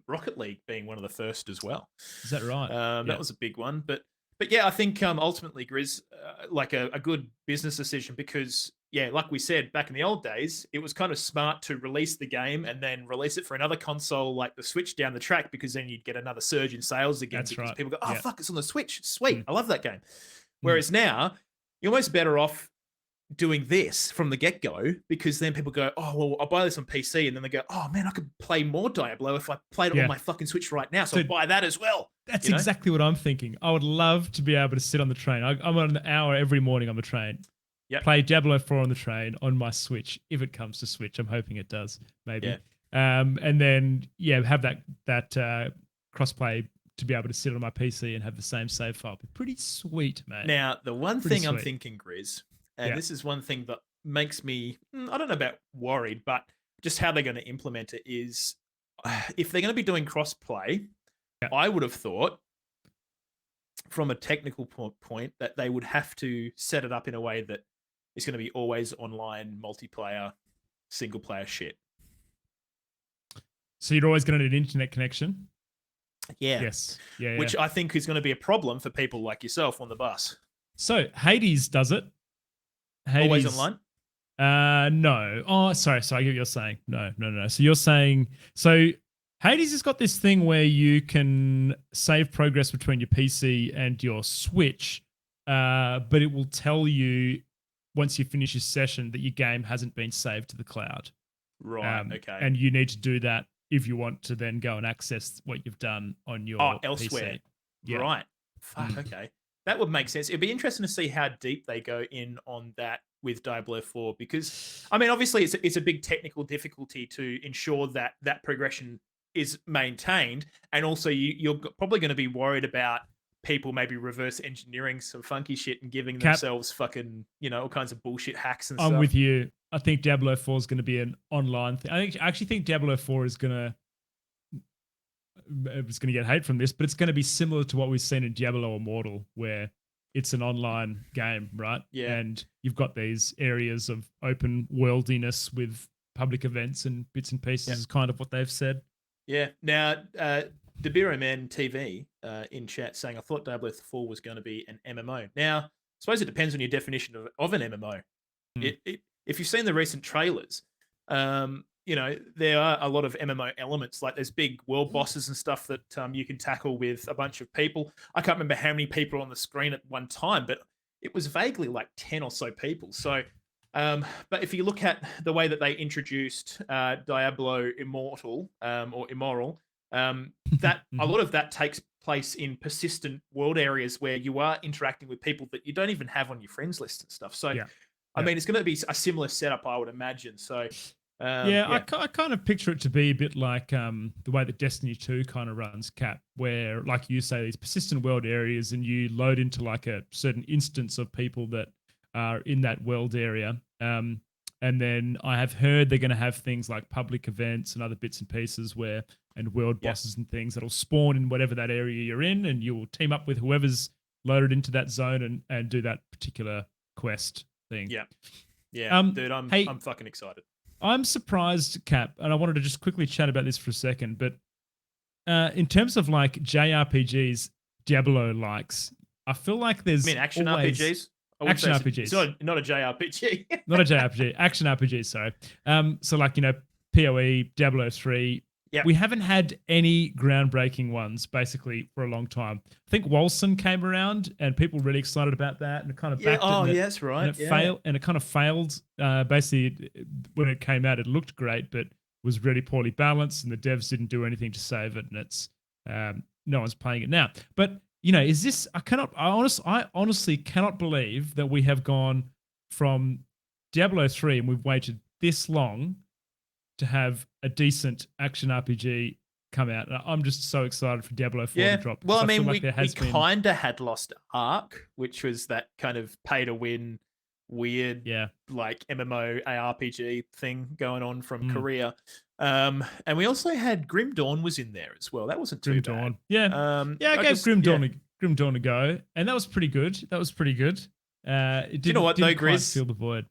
Rocket League being one of the first as well. Is that right? That was a big one, but yeah, I think ultimately, Grizz, like a good business decision because, yeah, like we said, back in the old days, it was kind of smart to release the game and then release it for another console like the Switch down the track because then you'd get another surge in sales again. That's because right. people go, oh, fuck, it's on the Switch. Sweet. I love that game. Mm. Whereas now, you're almost better off doing this from the get-go because then people go, oh, well, I'll buy this on PC. And then they go, oh, man, I could play more Diablo if I played it on my fucking Switch right now. So I'll buy that as well. That's exactly what I'm thinking. I would love to be able to sit on the train. I'm on an hour every morning on the train. Yep. Play Diablo 4 on the train on my Switch, if it comes to Switch. I'm hoping it does, maybe. Yeah. And then, have that crossplay to be able to sit on my PC and have the same save file. Be pretty sweet, mate. Now, the one Pretty thing I'm sweet. thinking, Grizz, and this is one thing that makes me, I don't know about worried, but just how they're going to implement it is if they're going to be doing crossplay, I would have thought from a technical point that they would have to set it up in a way that it's going to be always online, multiplayer, single player shit. So you're always going to need an internet connection? Yeah. Yes. Yeah. Which I think is going to be a problem for people like yourself on the bus. So Hades does it. Always online? No. Oh, sorry. I get what you're saying. No. So you're saying, Hades has got this thing where you can save progress between your PC and your Switch, but it will tell you once you finish your session that your game hasn't been saved to the cloud. Right, okay. And you need to do that if you want to then go and access what you've done on your elsewhere. PC. Yeah. Right. Fuck, okay. That would make sense. It'd be interesting to see how deep they go in on that with Diablo 4 because, I mean, obviously it's a big technical difficulty to ensure that that progression is maintained. And also you're probably going to be worried about people maybe reverse engineering some funky shit and giving themselves fucking, all kinds of bullshit hacks and stuff. I'm with you. I think Diablo 4 is going to be an online thing. I actually think Diablo 4 is going to get hate from this, but it's going to be similar to what we've seen in Diablo Immortal, where it's an online game, right? Yeah. And you've got these areas of open worldiness with public events and bits and pieces is kind of what they've said. Yeah. Now, Debiroman TV in chat saying, I thought Diablo 4 was going to be an MMO. Now, I suppose it depends on your definition of an MMO. If you've seen the recent trailers, there are a lot of MMO elements. Like there's big world bosses and stuff that you can tackle with a bunch of people. I can't remember how many people are on the screen at one time, but it was vaguely like 10 or so people. So, but if you look at the way that they introduced Diablo Immortal or Immoral, that a lot of that takes place in persistent world areas where you are interacting with people that you don't even have on your friends list and stuff. So, I mean, it's going to be a similar setup, I would imagine. So, I kind of picture it to be a bit like the way that Destiny 2 kind of runs, Cap, where, like you say, these persistent world areas and you load into like a certain instance of people that are in that world area. And then I have heard they're going to have things like public events and other bits and pieces and world bosses and things that'll spawn in whatever that area you're in, and you will team up with whoever's loaded into that zone and do that particular quest thing. Yeah, dude, I'm fucking excited. I'm surprised, Cap, and I wanted to just quickly chat about this for a second, but in terms of like JRPGs, Diablo likes, I feel like there's action RPGs? Action RPGs. It's not a JRPG. Not a JRPG. Action RPGs, sorry. So like, PoE, Diablo 3. Yep. We haven't had any groundbreaking ones basically for a long time. I think Wolcen came around and people were really excited about that and it kind of backed it. That's right. And it kind of failed. Basically, when it came out, it looked great, but was really poorly balanced and the devs didn't do anything to save it. And it's no one's playing it now. But is this? I honestly cannot believe that we have gone from Diablo 3 and we've waited this long to have a decent action RPG come out. And I'm just so excited for Diablo 4 to drop. Well, I mean, feel like we been... kind of had lost Ark, which was that kind of pay to win, weird, like MMO ARPG thing going on from Korea. And we also had Grim Dawn was in there as well. That wasn't too Dawn. bad. I gave Grim Dawn a go, and that was pretty good. It didn't, you know what, though, Grizz? Feel the void.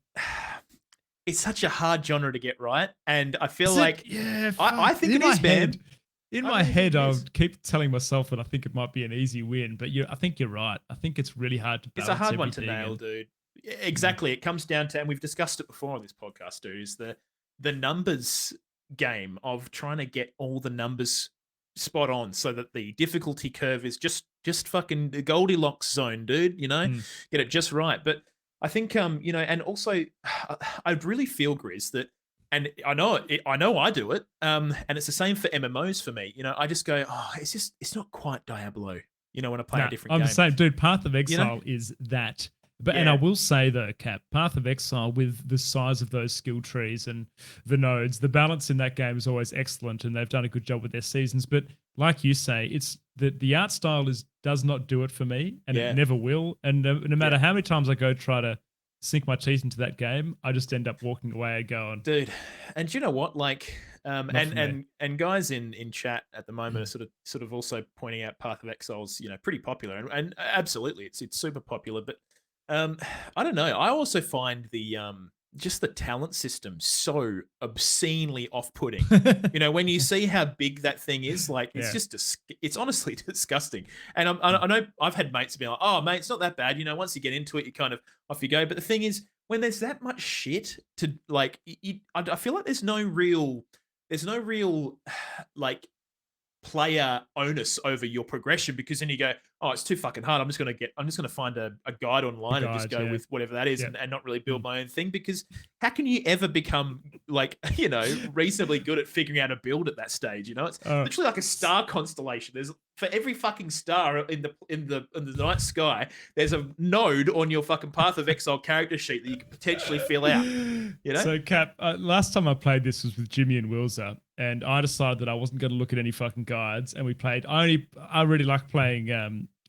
It's such a hard genre to get right, and I feel like I think it is, man. In my head, I would keep telling myself that I think it might be an easy win, but I think you're right. I think it's really hard to balance. It's a hard one to nail, dude. Exactly. It comes down to, and we've discussed it before on this podcast, dude, is the numbers game of trying to get all the numbers spot on so that the difficulty curve is just fucking the Goldilocks zone, dude, get it just right. But I think, and also I really feel, Grizz, that, and I know I do it, and it's the same for MMOs for me. I just go, it's not quite Diablo, when I play a different game. I'm the same, dude. Path of Exile is that. But and I will say though, Cap, Path of Exile, with the size of those skill trees and the nodes, the balance in that game is always excellent, and they've done a good job with their seasons. But like you say, it's the art style does not do it for me, and it never will. And no matter how many times I go try to sink my teeth into that game, I just end up walking away and going, dude. And do you know what? Like, and guys in chat at the moment are sort of also pointing out Path of Exile's pretty popular, and absolutely it's super popular, but. I don't know. I also find the just the talent system so obscenely off-putting. When you see how big that thing is, like it's just it's honestly disgusting. And I know I've had mates be like, "Oh, mate, it's not that bad." Once you get into it, you kind of off you go. But the thing is, when there's that much shit to like, I feel like there's no real like player onus over your progression, because then you go, oh, it's too fucking hard. I'm just gonna find a guide online and just go with whatever that is, and not really build my own thing, because how can you ever become like reasonably good at figuring out a build at that stage? It's literally like a star constellation. There's for every fucking star in the night sky, there's a node on your fucking Path of Exile character sheet that you can potentially fill out. So Cap, last time I played this was with Jimmy and Wilza, and I decided that I wasn't going to look at any fucking guides, and we played. I really like playing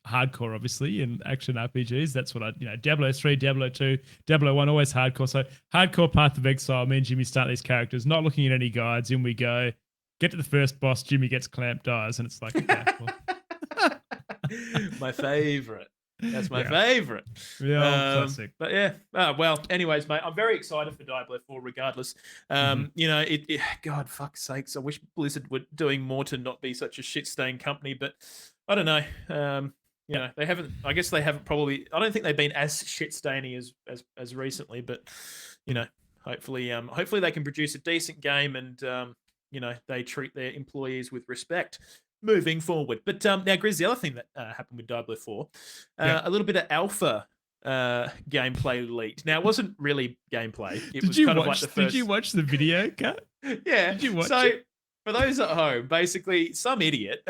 hardcore, obviously, in action RPGs. That's what Diablo 3, Diablo 2, Diablo 1, always hardcore. So hardcore Path of Exile, me and Jimmy start these characters, not looking at any guides, in we go. Get to the first boss, Jimmy gets clamped, dies, and it's like, okay, well. My favorite. That's my favorite. Yeah, classic. But yeah. Well, anyways, mate, I'm very excited for Diablo 4 regardless. God, fuck's sakes, I wish Blizzard were doing more to not be such a shit-stained company, but I don't know. They haven't, I guess they haven't probably, I don't think they've been as shit-stainy as recently, but, hopefully they can produce a decent game, and, they treat their employees with respect moving forward. But now, Grizz, the other thing that happened with Diablo 4, a little bit of alpha gameplay leaked. Now, it wasn't really gameplay. It was kind of like the first... Did you watch the video, Kat? Yeah. Did you watch it? For those at home, basically, some idiot.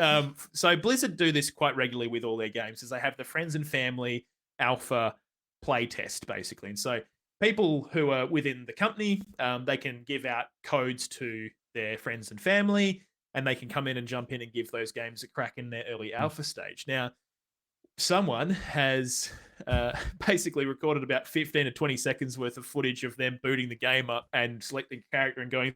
So Blizzard do this quite regularly with all their games, is they have the friends and family alpha play test, basically. And so people who are within the company, they can give out codes to their friends and family, and they can come in and jump in and give those games a crack in their early alpha stage. Now, someone has basically recorded about 15 to 20 seconds worth of footage of them booting the game up and selecting a character and going.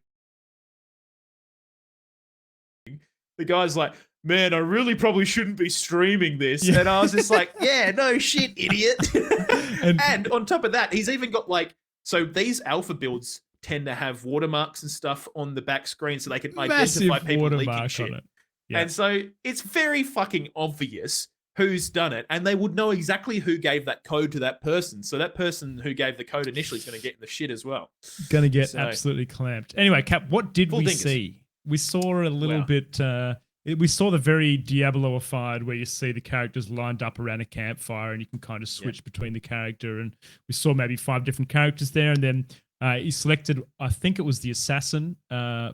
The guy's like, man, I really probably shouldn't be streaming this. Yeah. And I was just like, yeah, no shit, idiot. And on top of that, he's even got so these alpha builds tend to have watermarks and stuff on the back screen so they can identify people leaking shit. Yeah. And so it's very fucking obvious who's done it, and they would know exactly who gave that code to that person. So that person who gave the code initially is going to get in the shit as well. Going to get absolutely clamped. Anyway, Cap, what did we see? We saw a little bit... we saw the very Diablo-ified, where you see the characters lined up around a campfire and you can kind of switch between the character. And we saw maybe 5 different characters there. And then he selected, I think it was the assassin,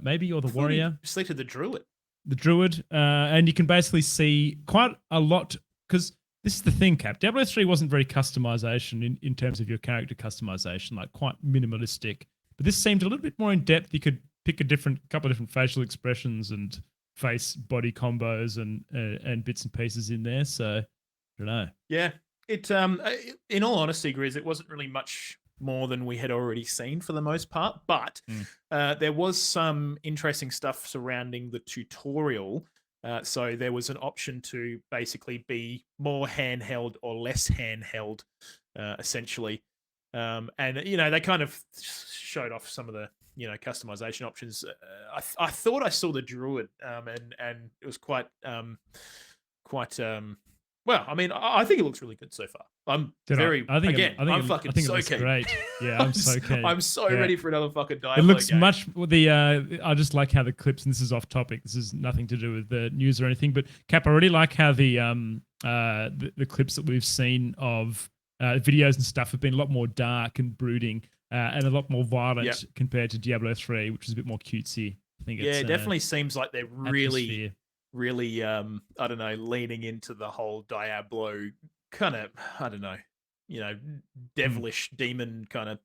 maybe, or the warrior. He selected the druid. The druid. And you can basically see quite a lot because this is the thing, Cap. Diablo 3 wasn't very customization in terms of your character customization, like quite minimalistic. But this seemed a little bit more in depth. You could pick a couple of different facial expressions and face body combos and bits and pieces in there. So I don't know. Yeah, it in all honesty, Grizz, it wasn't really much more than we had already seen for the most part, but there was some interesting stuff surrounding the tutorial. So there was an option to basically be more handheld or less handheld, essentially. And they kind of showed off some of the customization options. I thought I saw the druid, and it was quite well. I mean, I think it looks really good so far. I'm fucking so keen. Great. Yeah, I'm so keen. I'm so ready for another fucking Diablo It looks game. much I just like how the clips, and this is off topic. This is nothing to do with the news or anything, but Cap, I really like how the clips that we've seen of videos and stuff have been a lot more dark and brooding and a lot more violent compared to Diablo 3, which is a bit more cutesy. I think it definitely seems like they're really I don't know, leaning into the whole Diablo kind of, I don't know, devilish demon kind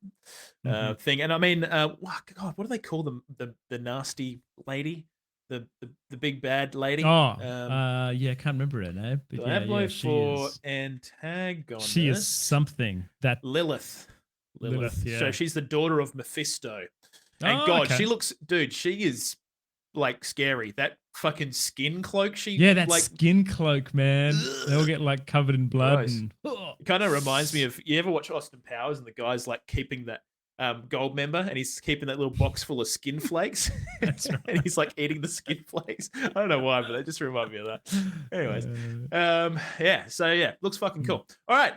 of thing. And I mean, God, what do they call them? The nasty lady, the big bad lady. I can't remember her name. But Diablo for antagonist. She is something. That Lilith. Yeah. So she's the daughter of Mephisto. And God, she looks, dude, she is like scary. That fucking skin cloak that skin cloak, man. They'll get like covered in blood. And, it kind of reminds me of, you ever watch Austin Powers and the guy's like keeping that gold member and he's keeping that little box full of skin flakes. That's right. And he's like eating the skin flakes. I don't know why, but that just reminded me of that. Anyways, so looks fucking cool. All right.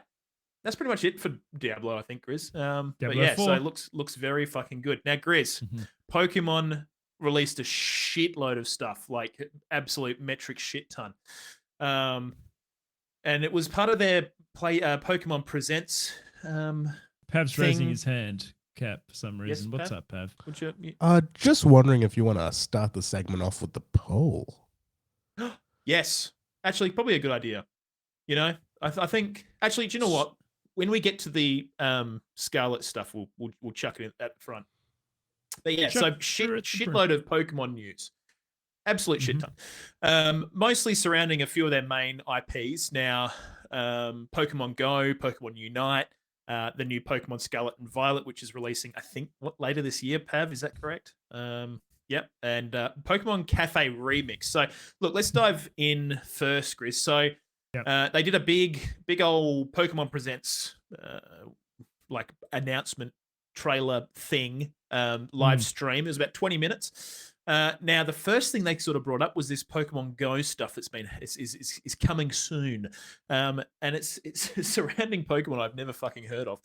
That's pretty much it for Diablo, I think, Grizz. But yeah, 4. So it looks very fucking good. Now, Grizz, Pokemon released a shitload of stuff, like absolute metric shit ton. And it was part of their Pokemon Presents Pav's thing. raising his hand, Cap, for some reason. Yes, What's Pav? up, Pav? Just wondering if you want to start the segment off with the poll. Yes. Actually, probably a good idea. I think, actually, do you know what? When we get to the Scarlet stuff, we'll chuck it in at the front. But yeah, so shitload of Pokemon news. Absolute shit ton. Mostly surrounding a few of their main IPs. Now, Pokemon Go, Pokemon Unite, the new Pokemon Scarlet and Violet, which is releasing, I think, later this year, Pav, is that correct? Yep. And Pokemon Cafe Remix. So, look, let's dive in first, Grizz. So, they did a big old Pokemon Presents like announcement trailer thing, live stream. It was about 20 minutes. Now, the first thing they sort of brought up was this Pokemon Go stuff that's is coming soon, and it's surrounding Pokemon I've never fucking heard of.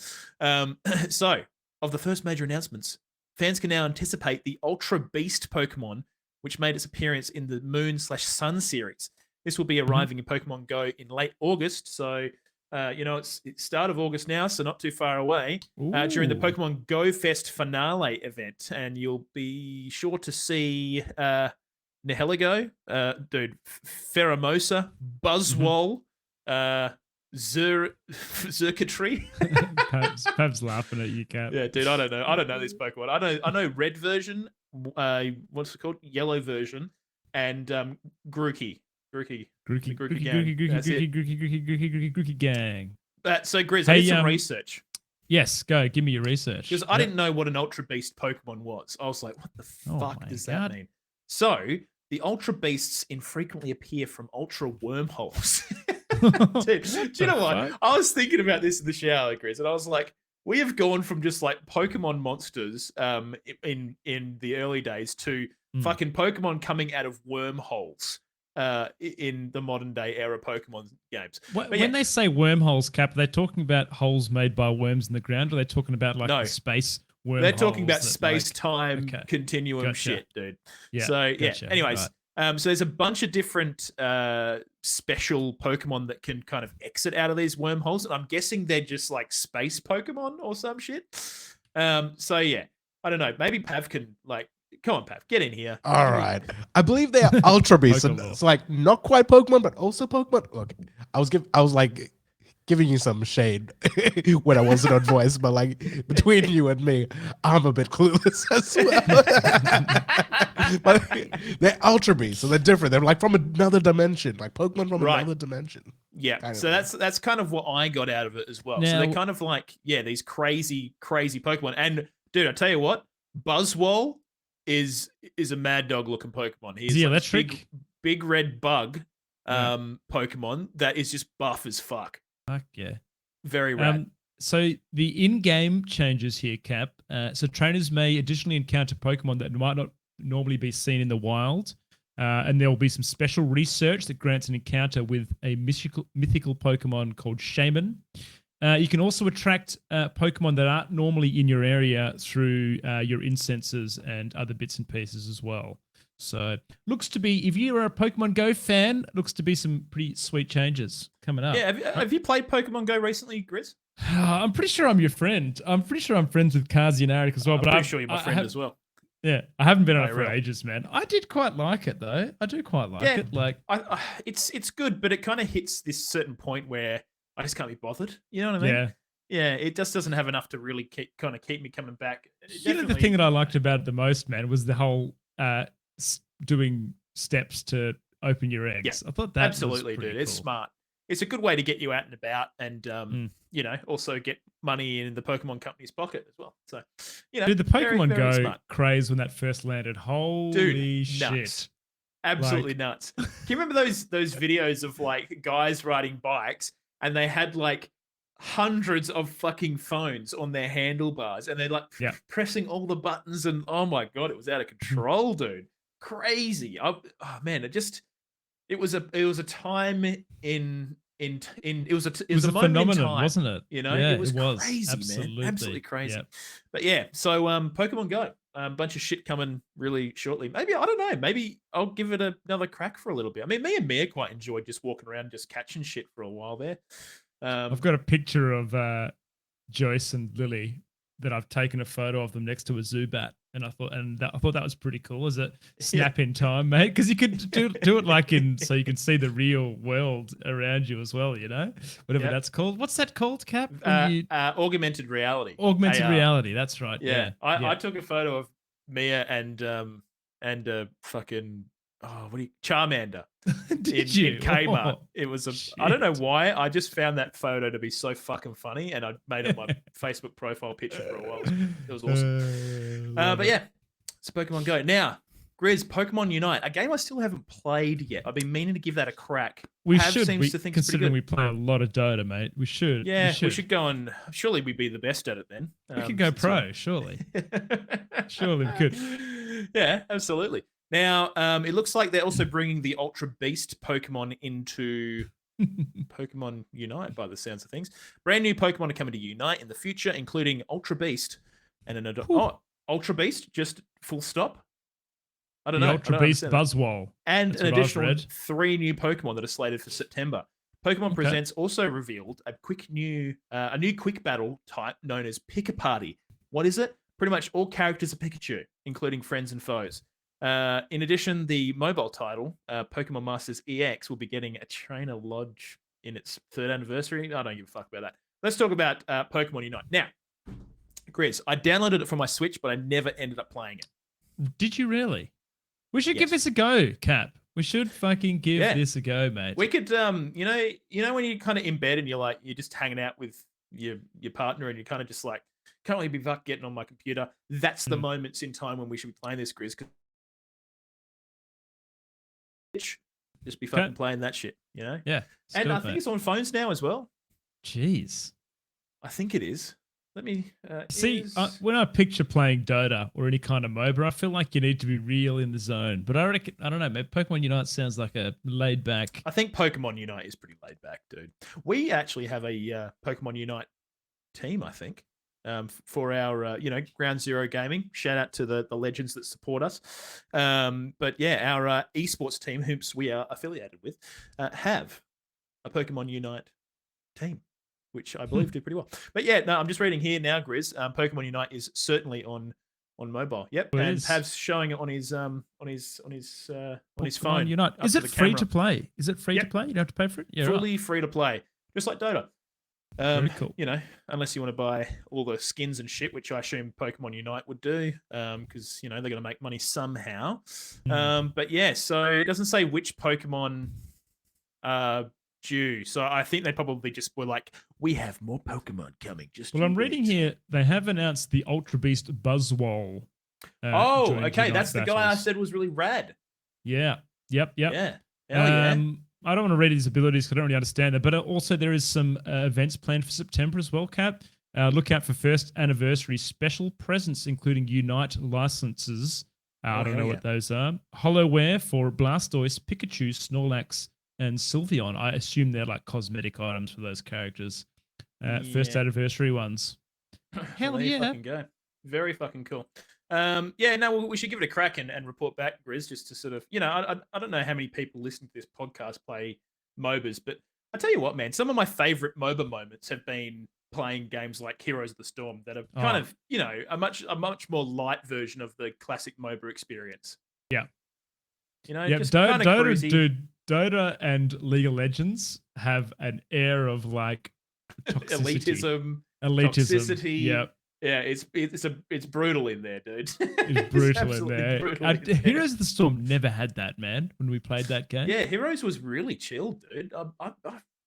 So, of the first major announcements, fans can now anticipate the Ultra Beast Pokemon, which made its appearance in the Moon/Sun series. This will be arriving in Pokemon Go in late August, so it's start of August now, so not too far away, during the Pokemon Go Fest finale event, and you'll be sure to see Nihilego, Pheromosa, Buzzwole, Zerkatry. Pav's laughing at you, Cap. Yeah, dude, I don't know this Pokemon. I know red version, what's it called? Yellow version, and Grookey. Grookey gang. So, Grizz, I did some research. Yes, go. Give me your research. Because I didn't know what an Ultra Beast Pokemon was. I was like, what the fuck does that mean? So, the Ultra Beasts infrequently appear from Ultra Wormholes. Dude, do you know what? I was thinking about this in the shower, Grizz, and I was like, we have gone from just like Pokemon monsters in the early days to fucking Pokemon coming out of wormholes. In the modern day era Pokemon games. When they say wormholes, Cap, are they talking about holes made by worms in the ground, or are they talking about like the space wormholes? They're talking about space-time continuum shit, dude. Yeah, so, anyways, so there's a bunch of different special Pokemon that can kind of exit out of these wormholes, and I'm guessing they're just like space Pokemon or some shit. So, yeah, I don't know. Maybe Pav can like, come on, Pav, get in here. All right. I believe they are Ultra Beasts. So it's like not quite Pokemon, but also Pokemon. Look, I was like giving you some shade when I wasn't on voice, but like between you and me, I'm a bit clueless as well. But they're Ultra Beasts, so they're different. They're like from another dimension, like Pokemon from Right. another dimension. Yeah, kind of so thing. that's kind of what I got out of it as well. So Now- they're kind of like, yeah, these crazy Pokemon. And dude, I tell you what, Buzzwole is a mad dog looking Pokemon. He Is is he like this electric? big red bug Yeah. Pokemon that is just buff as fuck. Fuck yeah. Very rad. So the in-game changes here, Cap. So trainers may additionally encounter Pokemon that might not normally be seen in the wild, and there will be some special research that grants an encounter with a mythical Pokemon called Shaman. You can also attract Pokemon that aren't normally in your area through your incenses and other bits and pieces as well. So looks to be, if you are a Pokemon Go fan, looks to be some pretty sweet changes coming up. Yeah, have you played Pokemon Go recently, Grizz? I'm pretty sure I'm your friend. I'm pretty sure I'm friends with Kazi and Arik as well. I'm but pretty sure you're my friend have, as well. Yeah, I haven't been on Oh, it for really? ages, man. I did quite like it though. I do quite like Yeah. it. Like, It's good, but it kind of hits this certain point where I just can't be bothered. You know what I mean? yeah. Yeah, it just doesn't have enough to really keep me coming back. You know, the thing that I liked about it the most, man, was the whole doing steps to open your eggs. Yeah, I thought that absolutely, was pretty dude. It's cool. smart. It's a good way to get you out and about, and you know, also get money in the Pokemon company's pocket as well. So, you know, Dude, the Pokemon very Go smart. craze when that first landed. Holy shit. Nuts. Absolutely nuts. Can you remember those videos of like guys riding bikes and they had like hundreds of fucking phones on their handlebars and they're like Yeah. pressing all the buttons and oh my god, it was out of control, dude. Crazy. Oh man, it was a time in it was a moment phenomenon, in time, wasn't it? You know, Yeah, it was it was. crazy, Absolutely. man. Absolutely crazy. Yep. But yeah, so Pokemon Go, a bunch of shit coming really shortly. Maybe, I don't know, maybe I'll give it another crack for a little bit. I mean, me and Mia quite enjoyed just walking around, just catching shit for a while there. I've got a picture of Joyce and Lily that I've taken a photo of them next to a Zubat, and I thought that was pretty cool. Is it snap in time, mate? Because you could do it like so you can see the real world around you as well. You know, whatever that's called. What's that called, Cap? Augmented reality. Augmented AR. reality. That's right. Yeah, Yeah. I took a photo of Mia and fucking Charmander. Did in you? Kmart. Oh, It was shit. I don't know why. I just found that photo to be so fucking funny, and I made it my Facebook profile picture for a while. It was awesome. But yeah, it's Pokemon Go. Now, Grizz, Pokemon Unite, a game I still haven't played yet. I've been meaning to give that a crack. We Pav should, seems to think it's pretty considering good. we play a lot of Dota, mate. We should. Yeah, we should go and surely we'd be the best at it then. We could go so- pro, surely. Surely we could. Yeah, absolutely. Now, it looks like they're also bringing the Ultra Beast Pokemon into Pokemon Unite by the sounds of things. Brand new Pokemon are coming to Unite in the future, including Ultra Beast and Ultra Beast, just full stop. I don't The know. Ultra I don't Beast understand that. Buzzwole. And That's an what I've additional read. 3 new Pokemon that are slated for September. Pokemon Okay. Presents also revealed a new quick battle type known as Pick a Party. What is it? Pretty much all characters are Pikachu, including friends and foes. In addition, the mobile title, Pokemon Masters EX, will be getting a Trainer Lodge in its 3rd anniversary. I don't give a fuck about that. Let's talk about Pokemon Unite. Now, Grizz, I downloaded it from my Switch, but I never ended up playing it. Did you really? We should give Yes. this a go, Cap. We should fucking give Yeah. this a go, mate. We could, you know when you're kind of in bed and you're just hanging out with your partner and you're kind of just like, can't really be fuck getting on my computer. That's the moments in time when we should be playing this, Grizz. Just be fucking playing that shit, you know? Yeah. And I still, think mate. it's on phones now as well. Jeez. I think it is. Let me See, when I picture playing Dota or any kind of MOBA, I feel like you need to be real in the zone. But I reckon, I don't know, maybe Pokemon Unite sounds like a laid back. I think Pokemon Unite is pretty laid back, dude. We actually have a Pokemon Unite team, I think, for our Ground Zero Gaming. Shout out to the legends that support us. But yeah, our esports team, whoops we are affiliated with, have a Pokemon Unite team, which I believe did pretty well. But yeah, no, I'm just reading here now, Grizz. Pokemon Unite is certainly on on mobile. Yep, Well, it and is. Pav's showing it on his phone. You're not. up Is to it the free camera. to play? Is it free to Yep. play? You don't have to pay for it. Yeah, right. Fully free to play, just like Dota. Very cool. You know, unless you want to buy all the skins and shit, which I assume Pokemon Unite would do, because you know they're going to make money somehow. But yeah, so it doesn't say which Pokemon are due. So I think they probably just were like, we have more Pokemon coming. Just Well, you I'm reading wait. here. They have announced the Ultra Beast Buzzwole. Oh, joins okay, Unite that's the guy I battles. said was really rad. Yeah. Yep. Yeah, hell yeah. I don't want to read his abilities because I don't really understand that. But also, there is some events planned for September as well, Cap. Look out for first anniversary special presents, including Unite licenses. I don't hell know yeah. what those are. Hollowware for Blastoise, Pikachu, Snorlax, and Sylveon. I assume they're like cosmetic items for those characters. First Yeah. anniversary ones. Hell Well, there you yeah. fucking go. Very fucking cool. Yeah, no, we should give it a crack and report back, Grizz, just to sort of, you know, I don't know how many people listening to this podcast play MOBAs, but I tell you what, man, some of my favorite MOBA moments have been playing games like Heroes of the Storm that are kind of, you know, a much more light version of the classic MOBA experience. Yeah. You know, Yeah, just kind of cruisy. dude, Dota and League of Legends have an air of like toxicity. elitism, toxicity. Yeah, yeah, it's brutal in there, dude. it's brutal in absolutely there. brutal in there. Heroes of the Storm never had that, man. When we played that game, Yeah, Heroes was really chill, dude. I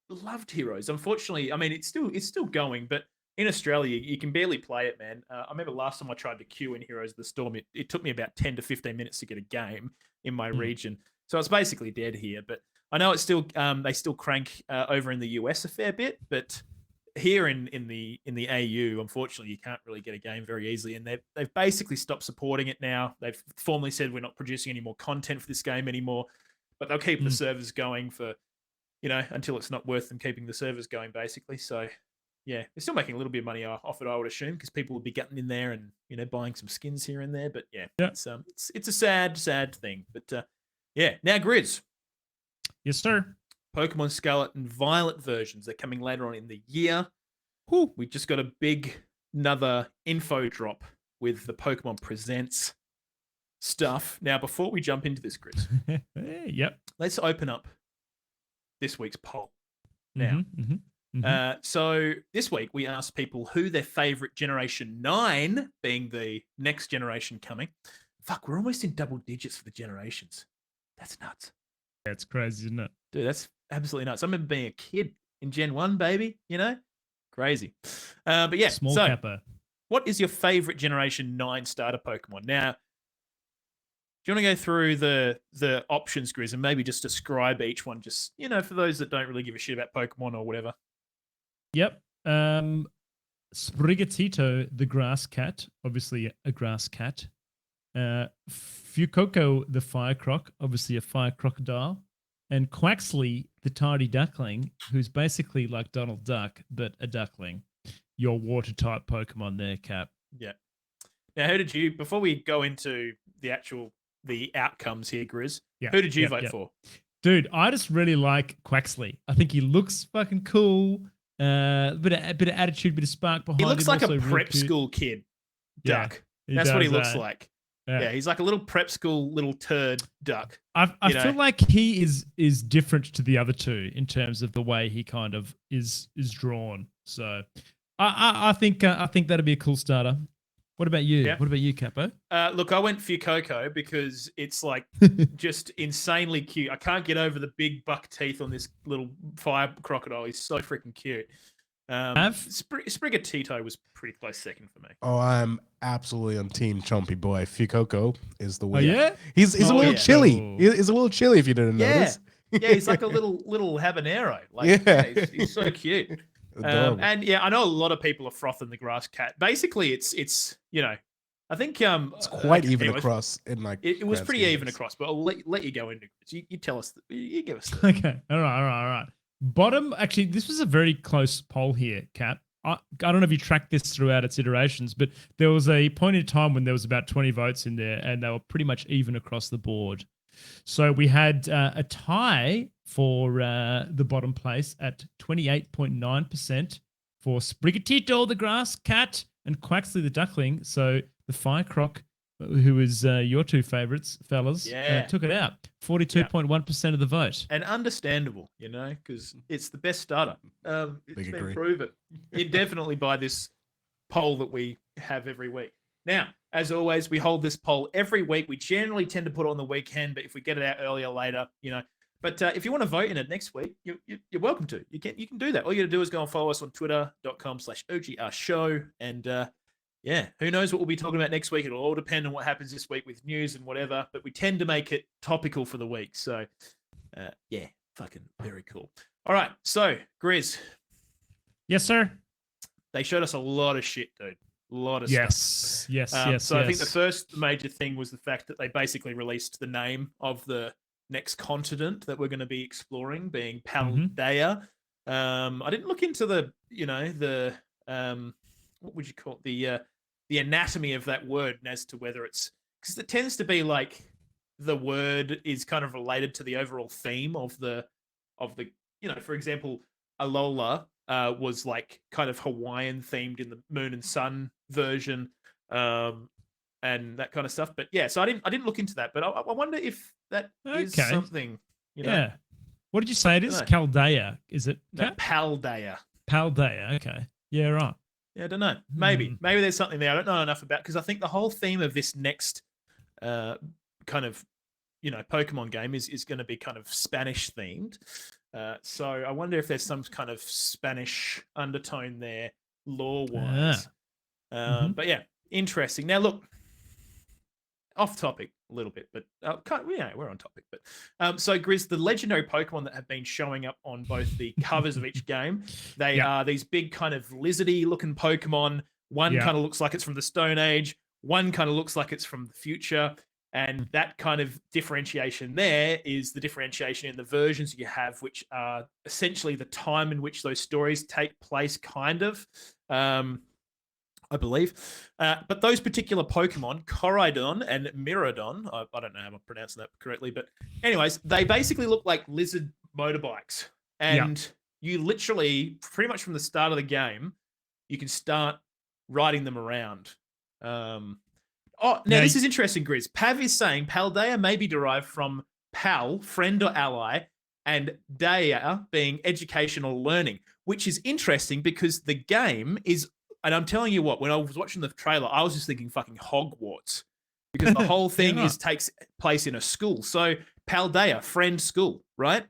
loved Heroes. Unfortunately, I mean, it's still going, but in Australia, you can barely play it, man. I remember last time I tried to queue in Heroes of the Storm, it took me about 10 to 15 minutes to get a game in my region. So it's basically dead here. But I know it's still they still crank over in the US a fair bit, but here in the AU, unfortunately, you can't really get a game very easily, and they've basically stopped supporting it now. They've formally said we're not producing any more content for this game anymore, but they'll keep the servers going for, you know, until it's not worth them keeping the servers going, basically. So yeah, they're still making a little bit of money off it, I would assume, because people will be getting in there and, you know, buying some skins here and there. But yeah. It's a sad thing. But yeah, now Grizz. yes, sir. Pokemon Scarlet and Violet versions. They're coming later on in the year. Whew. We just got another info drop with the Pokemon Presents stuff. Now, before we jump into this, Chris, Yep. let's open up this week's poll. Now, so this week we asked people who their favorite Generation 9, being the next generation coming. Fuck, we're almost in double digits for the generations. That's nuts. That's crazy, isn't it? Dude, that's absolutely nuts. I remember being a kid in Gen 1, baby, you know? Crazy. But yeah, Small so capper. what is your favorite Generation 9 starter Pokemon? Now, do you want to go through the options, Grizz, and maybe just describe each one, just, you know, for those that don't really give a shit about Pokemon or whatever? Yep. Sprigatito, the grass cat, obviously a grass cat. Fuecoco, the fire croc, obviously a fire crocodile. And Quaxley, the tardy duckling, who's basically like Donald Duck, but a duckling. Your water type Pokemon there, Cap. Yeah. Now, who did you, before we go into the outcomes here, Grizz, who did you vote for? Dude, I just really like Quaxley. I think he looks fucking cool. Bit of attitude, bit of spark behind him. He looks like a also prep real school kid duck. Yeah, That's what he does looks that. like. Yeah. Yeah, he's like a little prep school little turd duck. I feel like he is different to the other two in terms of the way he kind of is drawn. So I think that'd be a cool starter. What about you? Yeah. What about you, Capo? Look, I went Fuecoco because it's like just insanely cute. I can't get over the big buck teeth on this little fire crocodile. He's so freaking cute. Sprigatito was pretty close second for me. Oh, I'm absolutely on Team Chompy Boy. Fuecoco is the Oh winner. yeah, He's a little chilly. Oh. He's a little chilly if you didn't notice. Yeah, he's like a little habanero. Like, Yeah. he's so cute. Adorable. And yeah, I know a lot of people are frothing the grass cat. Basically, it's you know, I think it's quite even anyway, across in like it was grand pretty scheme of even things. across. But I'll let you go into it. You tell us. You give us. The, Okay. All right. Bottom. Actually, this was a very close poll here, Kat. I don't know if you tracked this throughout its iterations, but there was a point in time when there was about 20 votes in there, and they were pretty much even across the board. So we had a tie for the bottom place at 28.9% for Sprigatito, the grass cat, and Quaxley, the duckling. So the Firecroc, who is your two favorites, fellas, Yeah. took it out. 42.1% of the vote. And understandable, because it's the best starter. It's Big been agree. proven. You definitely buy this poll that we have every week. Now, as always, we hold this poll every week. We generally tend to put it on the weekend, but if we get it out earlier, later, But if you want to vote in it next week, you're welcome to. You can do that. All you got to do is go and follow us on twitter.com/OGR show. And who knows what we'll be talking about next week. It'll all depend on what happens this week with news and whatever. But we tend to make it topical for the week. So, fucking very cool. All right. So, Grizz. Yes, sir. They showed us a lot of shit, dude. A lot of stuff. Yes. So I think the first major thing was the fact that they basically released the name of the next continent that we're going to be exploring, being Paldea. I didn't look into the what would you call it? The anatomy of that word and as to whether it's, because it tends to be like the word is kind of related to the overall theme of the for example, Alola was like kind of Hawaiian themed in the Moon and Sun version, and that kind of stuff. But yeah, so I didn't look into that, but I wonder if that is something. Yeah. What did you say it is? Chaldea. Is it? No, Paldea. Paldea. Okay. Yeah. Right. Yeah, I don't know. Maybe there's something there. I don't know enough about, because I think the whole theme of this next kind of Pokemon game is going to be kind of Spanish themed. So I wonder if there's some kind of Spanish undertone there, lore-wise. But yeah, interesting. Now look, off topic a little bit, but we're on topic. But so Grizz, the legendary Pokemon that have been showing up on both the covers of each game, they are these big kind of lizardy-looking Pokemon. One kind of looks like it's from the Stone Age. One kind of looks like it's from the future. And that kind of differentiation there is the differentiation in the versions you have, which are essentially the time in which those stories take place, kind of, I believe. But those particular Pokemon, Corydon and Miraidon, I don't know how I'm pronouncing that correctly, but anyways, they basically look like lizard motorbikes. And you literally, pretty much from the start of the game, you can start riding them around. Now this is interesting, Grizz. Pav is saying Paldea may be derived from pal, friend or ally, and dea being educational learning, which is interesting because the game is, and I'm telling you what, when I was watching the trailer, I was just thinking fucking Hogwarts, because the whole thing takes place in a school. So Paldea, friend, school, right?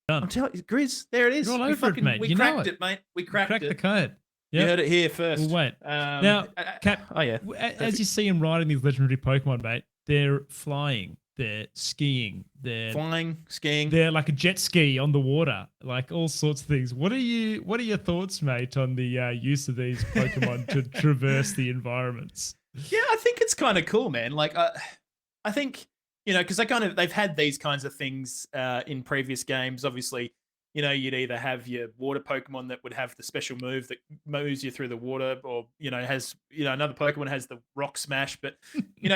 Done. I'm telling you, Grizz, there it is. You're all over it, mate. We cracked it, mate. We cracked it. the code. Yep. You heard it here first. Well, wait. Now, Cap, as you see them riding these legendary Pokemon, mate, they're flying, they're skiing, they're flying, skiing. They're like a jet ski on the water, like all sorts of things. What are your thoughts, mate, on the use of these Pokemon to traverse the environments? Yeah, I think it's kind of cool, man. Like, I think, because they've had ththese kinds of things in previous games. Obviously, you'd either have your water Pokemon that would have the special move that moves you through the water, or, has, another Pokemon has the rock smash. But,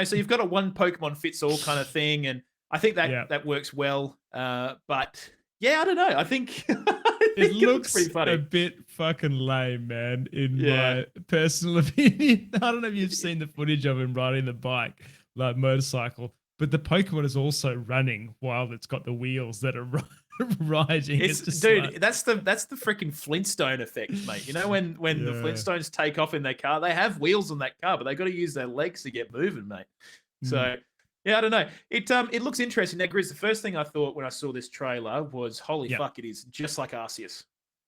so you've got a one Pokemon fits all kind of thing. And I think that works well. But yeah, I don't know. I think, it looks pretty funny. A bit fucking lame, man, in my personal opinion. I don't know if you've seen the footage of him riding the bike, like motorcycle, but the Pokemon is also running while it's got the wheels that are riding. It's just dude, like, that's the freaking Flintstone effect, mate. When the Flintstones take off in their car, they have wheels on that car, but they got to use their legs to get moving, mate. So yeah, I don't know. It looks interesting. Now, Grizz, the first thing I thought when I saw this trailer was, holy fuck, it is just like Arceus.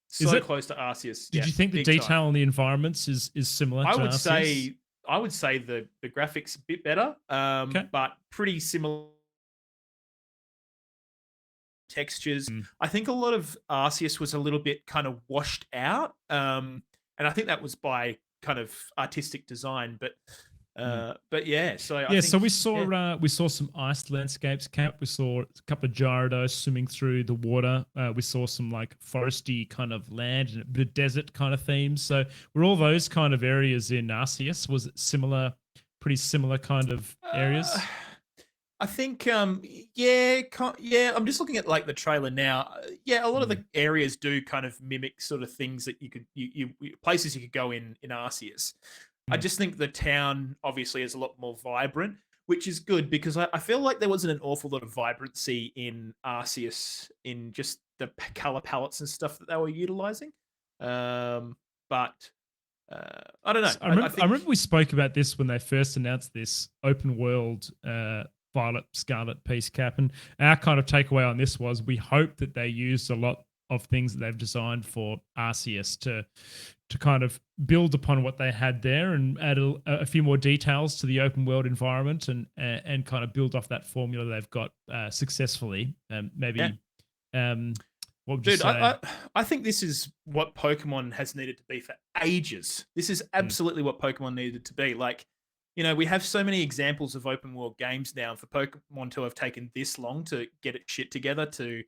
So close to Arceus. Did you think the detail on the environments is similar to Arceus? I would say the graphics a bit better, but pretty similar textures. I think a lot of Arceus was a little bit kind of washed out, and I think that was by kind of artistic design. But yeah, so we saw some ice landscapes. Cap, we saw a couple of Gyarados swimming through the water. We saw some like foresty kind of land and a bit of desert kind of themes. So were all those kind of areas in Arceus? Was it similar, pretty similar kind of areas? I think, I'm just looking at like the trailer now. A lot of the areas do kind of mimic sort of things that you could, you places you could go in Arceus. I just think the town obviously is a lot more vibrant, which is good because I feel like there wasn't an awful lot of vibrancy in Arceus in just the color palettes and stuff that they were utilizing. But I don't know. I remember we spoke about this when they first announced this open world Violet Scarlet Peace Cap, and our kind of takeaway on this was we hope that they used a lot of things that they've designed for Arceus to kind of build upon what they had there and add a few more details to the open world environment and kind of build off that formula they've got successfully. Maybe. What would you say? I think this is what Pokemon has needed to be for ages. This is absolutely what Pokemon needed to be. Like, you know, we have so many examples of open world games now, and for Pokemon to have taken this long to get its shit together to,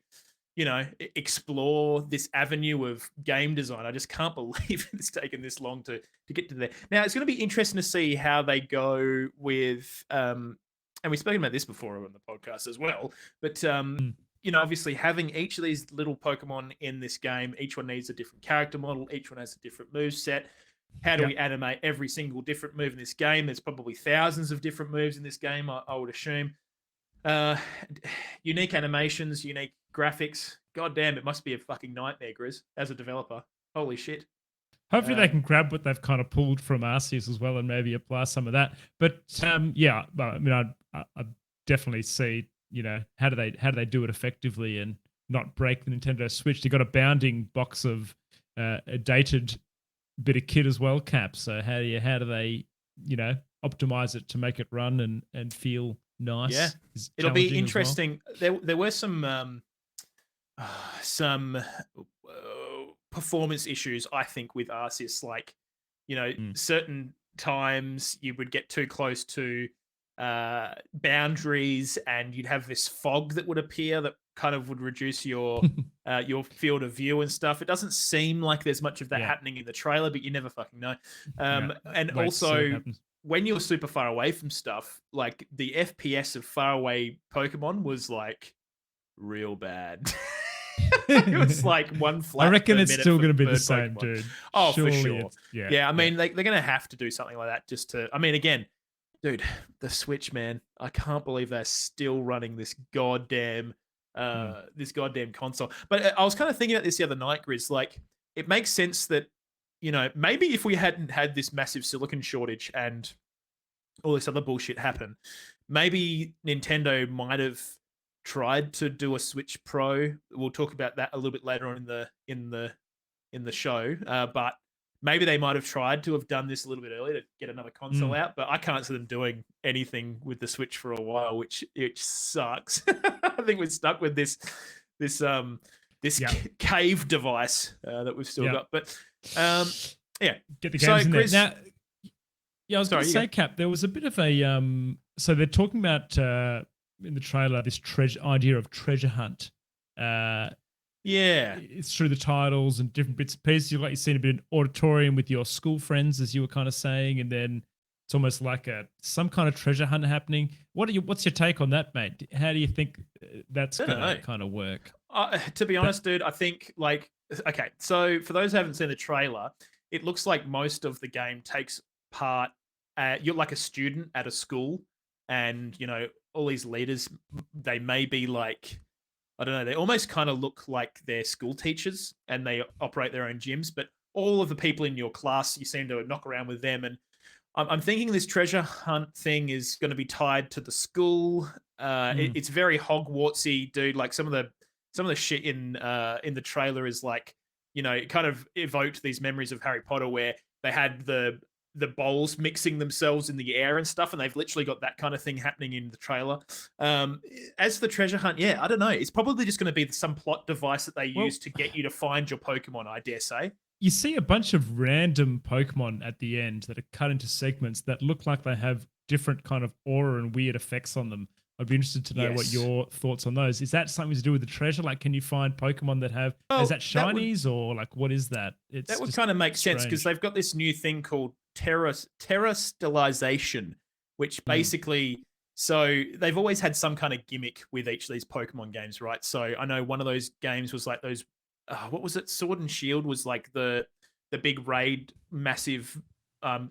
you know, explore this avenue of game design. I just can't believe it's taken this long to get to there. Now, it's going to be interesting to see how they go with, and we've spoken about this before on the podcast as well, but, you know, obviously having each of these little Pokemon in this game, each one needs a different character model, each one has a different move set. How do we animate every single different move in this game? There's probably thousands of different moves in this game, I would assume. Unique animations, unique graphics. God damn, it must be a fucking nightmare, Grizz, as a developer. Holy shit. Hopefully they can grab what they've kind of pulled from Arceus as well and maybe apply some of that. But yeah, I mean, I definitely see, you know, how do they do it effectively and not break the Nintendo Switch? They got a bounding box of a dated bit of kit as well, Cap. So how do they, you know, optimize it to make it run and feel nice? Yeah, it'll be interesting. Well. There were some performance issues, I think, with Arceus. Like, you know, certain times you would get too close to boundaries, and you'd have this fog that would appear that kind of would reduce your field of view and stuff. It doesn't seem like there's much of that happening in the trailer, but you never fucking know. And also, when you're super far away from stuff, like the FPS of far away Pokemon was like real bad. It was like one flat. I reckon it's still going to be the same, Pokemon. dude. Oh, surely for sure. Yeah, I mean, they're going to have to do something like that just to. I mean, again, dude, the Switch, man. I can't believe they're still running this goddamn console. But I was kind of thinking about this the other night, Grizz. Like, it makes sense that, you know, maybe if we hadn't had this massive silicon shortage and all this other bullshit happen, maybe Nintendo might have tried to do a Switch Pro. We'll talk about that a little bit later on in the show. But maybe they might have tried to have done this a little bit earlier to get another console out. But I can't see them doing anything with the Switch for a while, which sucks. I think we're stuck with this cave device that we've still got. But yeah, get the games in there. Chris, now, I was going to say, Cap, there was a bit of a so they're talking about in the trailer this idea of treasure hunt. It's through the titles and different bits and pieces. You've seen a bit of auditorium with your school friends, as you were kind of saying, and then it's almost like some kind of treasure hunt happening. What's your take on that, mate? How do you think that's going to kind of work? To be honest, dude, I think okay. So for those who haven't seen the trailer, it looks like most of the game takes part. You're like a student at a school, and you know all these leaders. They may be like, I don't know, they almost kind of look like they're school teachers and they operate their own gyms, but all of the people in your class, you seem to knock around with them. And I'm thinking this treasure hunt thing is going to be tied to the school. It's very Hogwartsy, dude. Like some of the shit in the trailer is like, you know, it kind of evoked these memories of Harry Potter where they had the bowls mixing themselves in the air and stuff, and they've literally got that kind of thing happening in the trailer. As for the treasure hunt, I don't know. It's probably just going to be some plot device that they use to get you to find your Pokemon, I dare say. You see a bunch of random Pokemon at the end that are cut into segments that look like they have different kind of aura and weird effects on them. I'd be interested to know what your thoughts on those. Is that something to do with the treasure? Like, can you find Pokemon that have, is that shinies or like, what is that? That would kind of make sense because they've got this new thing called terrestrialization, which basically, so they've always had some kind of gimmick with each of these Pokemon games, right? So I know one of those games was like those, what was it? Sword and Shield was like the big raid, massive,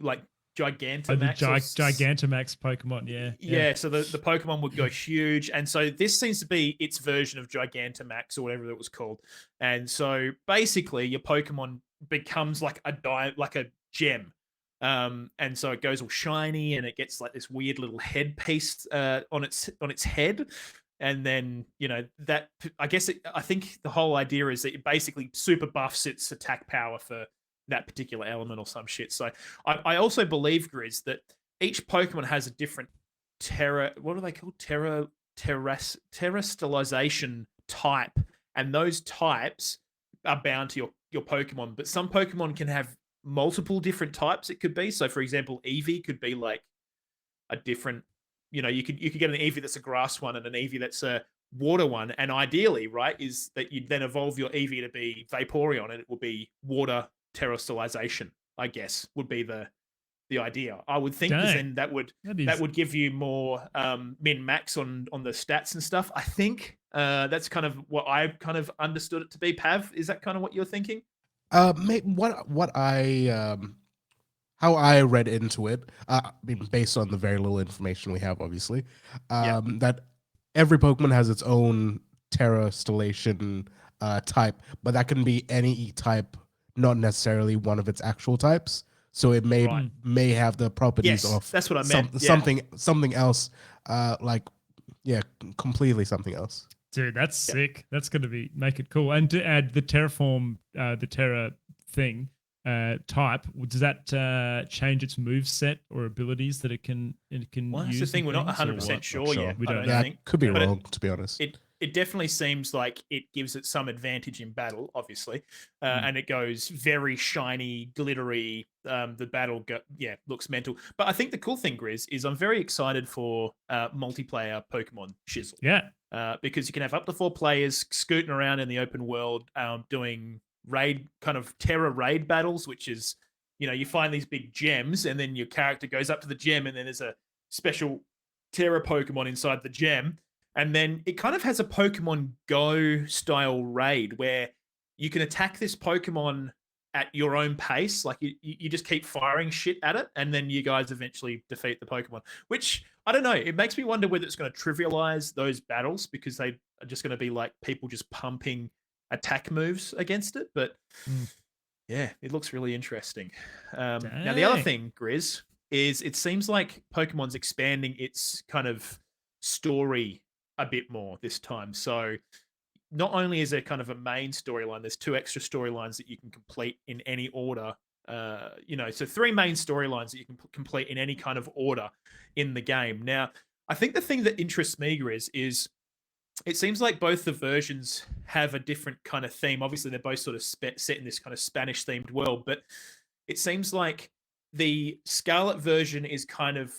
like Gigantamax. Gigantamax Pokemon, yeah. Yeah, so the Pokemon would go huge. And so this seems to be its version of Gigantamax or whatever it was called. And so basically your Pokemon becomes like a gem. And so it goes all shiny and it gets like this weird little headpiece on its head. And then, that I think the whole idea is that it basically super buffs its attack power for that particular element or some shit. So I also believe, Grizz, that each Pokemon has a different what are they called? Terrestrialization type. And those types are bound to your Pokemon. But some Pokemon can have multiple different types, it could be. So for example, Eevee could be like a different, you could get an Eevee that's a grass one and an Eevee that's a water one. And ideally, right, is that you'd then evolve your Eevee to be Vaporeon and it will be water terrestrialization, I guess, would be the idea. I would think, 'cause then that would give you more min max on the stats and stuff. I think that's kind of what I kind of understood it to be. Pav, is that kind of what you're thinking? What I how I read into it, I mean, based on the very little information we have, obviously, that every Pokemon has its own Terrestrialization type, but that can be any type, not necessarily one of its actual types. So it may have the properties of that's what I meant. Something else, completely something else. Dude, that's sick. That's going to make it cool. And to add the Terraform, the Terra thing type, does that change its move set or abilities that it can Well, that's use? the thing. We're not 100% sure yet. We don't know. think. Could be But wrong, to be honest. It definitely seems like it gives it some advantage in battle, obviously, and it goes very shiny, glittery. The battle, looks mental. But I think the cool thing, Grizz, is I'm very excited for multiplayer Pokemon Shizzle. Yeah. Because you can have up to 4 players scooting around in the open world, doing terror raid battles, which is, you find these big gems, and then your character goes up to the gem, and then there's a special terror Pokemon inside the gem. And then it kind of has a Pokemon Go style raid where you can attack this Pokemon at your own pace. Like you just keep firing shit at it, and then you guys eventually defeat the Pokemon, which I don't know. It makes me wonder whether it's going to trivialize those battles because they are just going to be like people just pumping attack moves against it. But yeah, it looks really interesting. Now, the other thing, Grizz, is it seems like Pokemon's expanding its kind of story a bit more this time. So not only is there kind of a main storyline, there's 2 extra storylines that you can complete in any order. So 3 main storylines that you can complete in any kind of order in the game. Now, I think the thing that interests me, Grizz, is it seems like both the versions have a different kind of theme. Obviously, they're both sort of set in this kind of Spanish-themed world, but it seems like the Scarlet version is kind of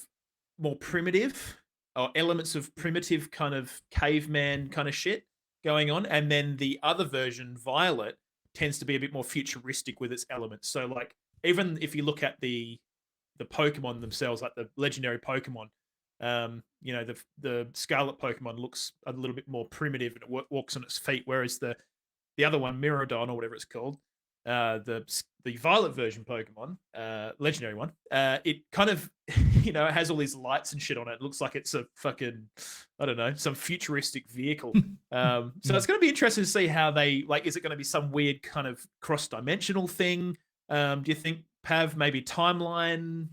more primitive, or elements of primitive kind of caveman kind of shit going on. And then the other version, Violet, tends to be a bit more futuristic with its elements. So like, even if you look at the Pokemon themselves, like the legendary Pokemon, the Scarlet Pokemon looks a little bit more primitive and it walks on its feet, whereas the other one, Miraidon or whatever it's called, the Violet version Pokemon, legendary one, it kind of, it has all these lights and shit on it. It looks like it's a fucking, I don't know, some futuristic vehicle. So it's going to be interesting to see how they, is it going to be some weird kind of cross-dimensional thing? Do you think, Pav, maybe timeline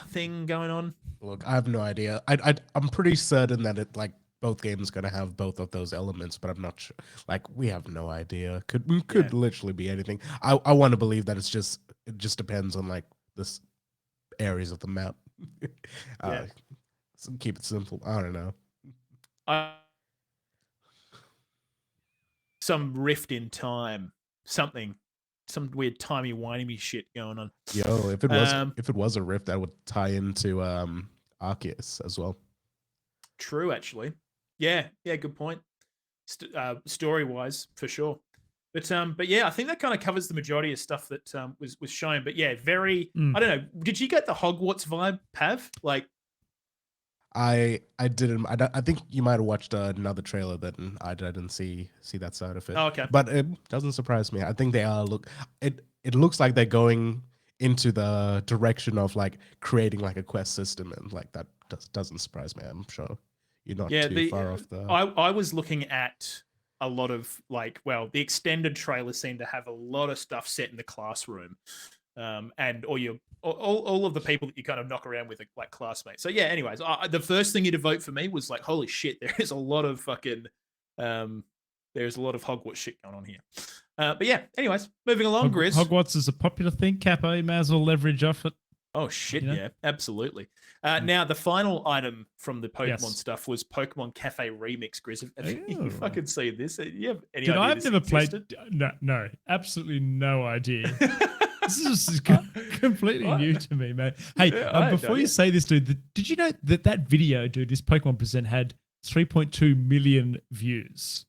thing going on? Look, I have no idea. I'm pretty certain that both games going to have both of those elements, but I'm not sure. We have no idea. Could literally be anything. I want to believe that it just depends on this areas of the map. So keep it simple. I don't know. Some rift in time, something, some weird timey-wimey shit going on. Yo, if it was a rift, that would tie into Arceus as well. True, actually. Yeah, good point. Story-wise, for sure. But yeah, I think that kind of covers the majority of stuff that was shown. But yeah, very. I don't know. Did you get the Hogwarts vibe, Pav? I didn't. I think you might have watched another trailer that I didn't see that side of it. Oh, okay. But it doesn't surprise me. I think they are It looks like they're going into the direction of like creating like a quest system, and like that doesn't surprise me. I'm sure you're not too far off the. I was looking at a lot of like, well, the extended trailers seem to have a lot of stuff set in the classroom, and all of the people that you kind of knock around with are like classmates. So yeah, anyways, the first thing to vote for me was like, holy shit, there is a lot of fucking, there's a lot of Hogwarts shit going on here. But yeah, anyways, moving along, Grizz. Hogwarts is a popular thing, Capo. You may as well leverage off it. Oh shit, You know? yeah, absolutely. Now the final item from the Pokemon stuff was Pokemon Cafe Remix, Grizz. Have you fucking seen this? You have any idea I've this never existed? played. No, absolutely no idea. This is completely new to me, man. Hey, before you say this, dude, did you know that video, dude, this Pokemon Present had 3.2 million views?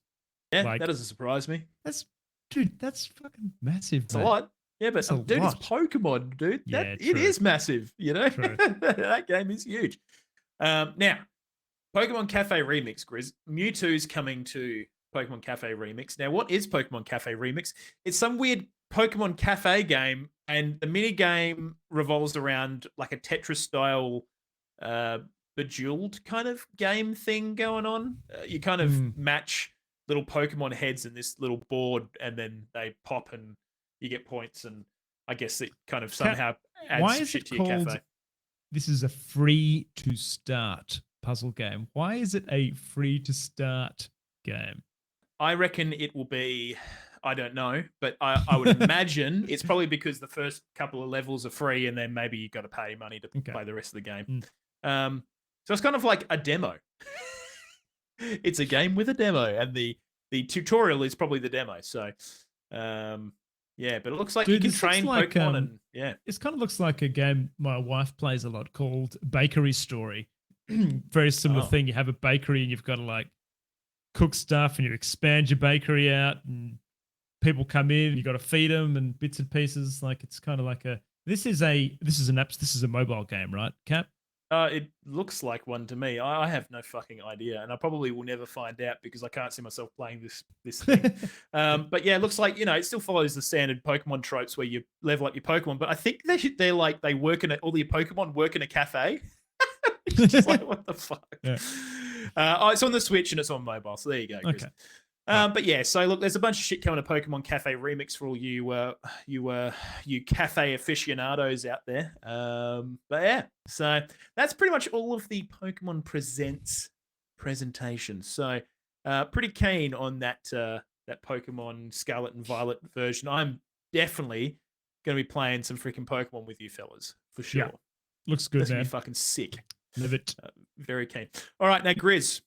Yeah, Like, that doesn't surprise me. that's fucking massive. It's a lot. Yeah, but That's a dude, lot. it's Pokemon, dude. Yeah, It true. is massive, you know? True. That game is huge. Now, Pokemon Cafe Remix, Grizz. Mewtwo's coming to Pokemon Cafe Remix. Now, what is Pokemon Cafe Remix? It's some weird Pokemon Cafe game, and the mini game revolves around like a Tetris-style Bejeweled kind of game thing going on. You kind of match little Pokemon heads in this little board, and then they pop and you get points, and I guess it kind of somehow adds shit to your cafe. This is a free to start puzzle game. Why is it a free to start game? I reckon it will be, I don't know, but I would imagine it's probably because the first couple of levels are free, and then maybe you got to pay money to play the rest of the game. So it's kind of like a demo. It's a game with a demo, and the tutorial is probably the demo. So, yeah, but it looks like you can train Pokemon, and yeah, it kind of looks like a game my wife plays a lot called Bakery Story. Very similar thing. You have a bakery, and you've got to like cook stuff, and you expand your bakery out, and people come in, and you got to feed them and bits and pieces. Like it's kind of like this is a mobile game, right, Cap? It looks like one to me. I have no fucking idea, and I probably will never find out because I can't see myself playing this thing. But yeah, it looks like, it still follows the standard Pokemon tropes where you level up your Pokemon. But I think they work in all your Pokemon work in a cafe. It's just like, what the fuck? Yeah. It's on the Switch and it's on mobile, so there you go, Chris. Okay. But yeah, so look, there's a bunch of shit coming to Pokemon Cafe Remix for all you cafe aficionados out there. But yeah, so that's pretty much all of the Pokemon Presents presentation. So pretty keen on that Pokemon Scarlet and Violet version. I'm definitely going to be playing some freaking Pokemon with you fellas for sure. Yeah. Looks good, That's man. Gonna be fucking sick. Love it. Very keen. All right, now Grizz,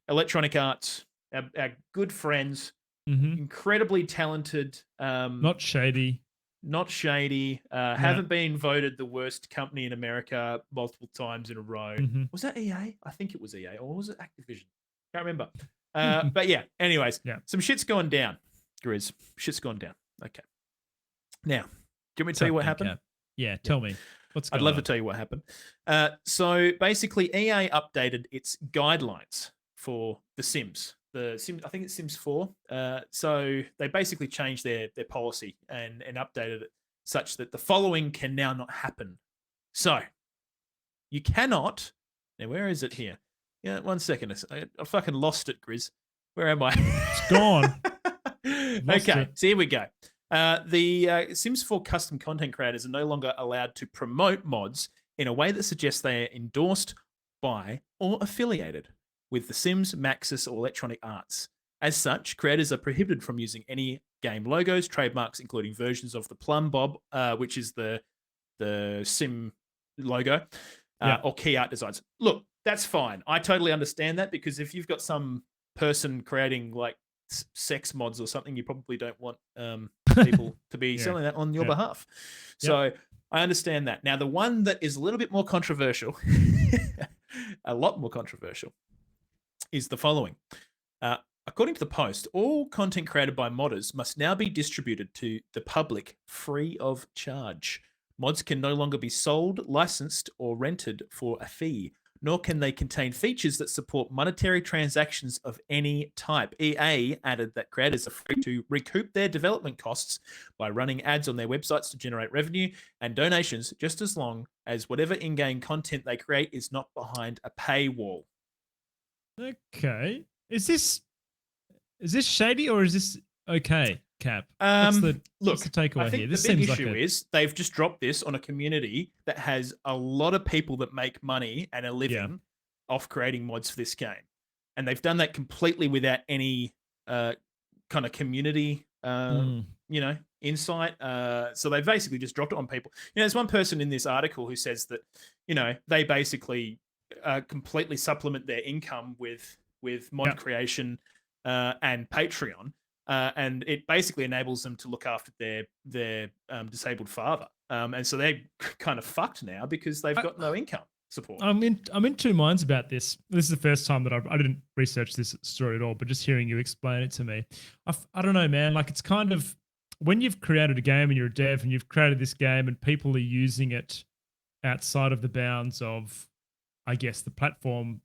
Electronic Arts. Our good friends, incredibly talented. Not shady. Haven't been voted the worst company in America multiple times in a row. Was that EA? I think it was EA. Or was it Activision? Can't remember. But yeah, anyways, some shit's gone down, Grizz. Shit's gone down. Okay. Now, do you want me to tell you what happened? Yeah, tell me. I'd love to tell you what happened. So basically, EA updated its guidelines for The Sims. I think it's Sims 4. So they basically changed their policy and updated it such that the following can now not happen. So you cannot. Now, where is it here? Yeah, 1 second. I fucking lost it, Grizz. Where am I? It's gone. Okay, so here we go. The Sims 4 custom content creators are no longer allowed to promote mods in a way that suggests they are endorsed by or affiliated with The Sims, Maxis, or Electronic Arts. As such, creators are prohibited from using any game logos, trademarks, including versions of the Plum Bob, which is the Sim logo, or key art designs. Look, that's fine. I totally understand that, because if you've got some person creating like sex mods or something, you probably don't want people to be selling that on your behalf. So I understand that. Now, the one that is a little bit more controversial, a lot more controversial, is the following. According to the post, all content created by modders must now be distributed to the public free of charge. Mods can no longer be sold, licensed, or rented for a fee, nor can they contain features that support monetary transactions of any type. EA added that creators are free to recoup their development costs by running ads on their websites to generate revenue and donations, just as long as whatever in-game content they create is not behind a paywall. Okay. Is this shady or is this okay, Cap? What's the takeaway I think here? This the big seems issue is they've just dropped this on a community that has a lot of people that make money and are living off creating mods for this game, and they've done that completely without any kind of community, insight. So they basically just dropped it on people. There's one person in this article who says that they basically completely supplement their income with mod creation and Patreon. And it basically enables them to look after their disabled father, and so they're kind of fucked now because they've got no income support. I'm in two minds about this. This is the first time that I didn't research this story at all, but just hearing you explain it to me, I don't know, man. Like, it's kind of when you've created a game and you're a dev and you've created this game and people are using it outside of the bounds of, I guess, the platform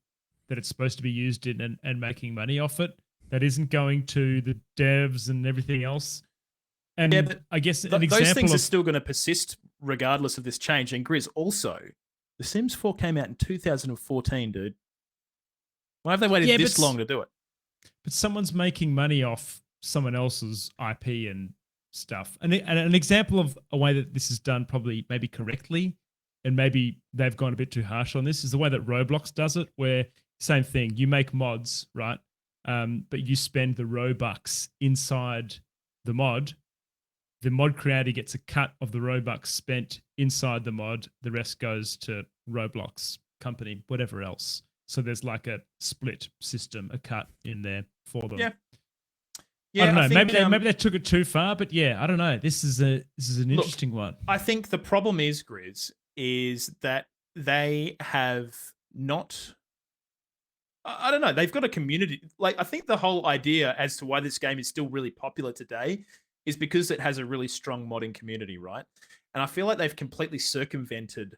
that it's supposed to be used in and making money off it. That isn't going to the devs and everything else. And but I guess those things are still going to persist regardless of this change. And Grizz, also, The Sims 4 came out in 2014, dude. Why have they waited this long to do it? But someone's making money off someone else's IP and stuff. And an example of a way that this is done probably maybe correctly, and maybe they've gone a bit too harsh on this, is the way that Roblox does it, where same thing, you make mods, right? But you spend the Robux inside the mod. The mod creator gets a cut of the Robux spent inside the mod. The rest goes to Roblox company, whatever else. So there's like a split system, a cut in there for them. Yeah. I don't know. Maybe they took it too far, but yeah, I don't know. This is an interesting one. I think the problem is, Grizz, is that they have not. I don't know. They've got a community. Like, I think the whole idea as to why this game is still really popular today is because it has a really strong modding community, right? And I feel like they've completely circumvented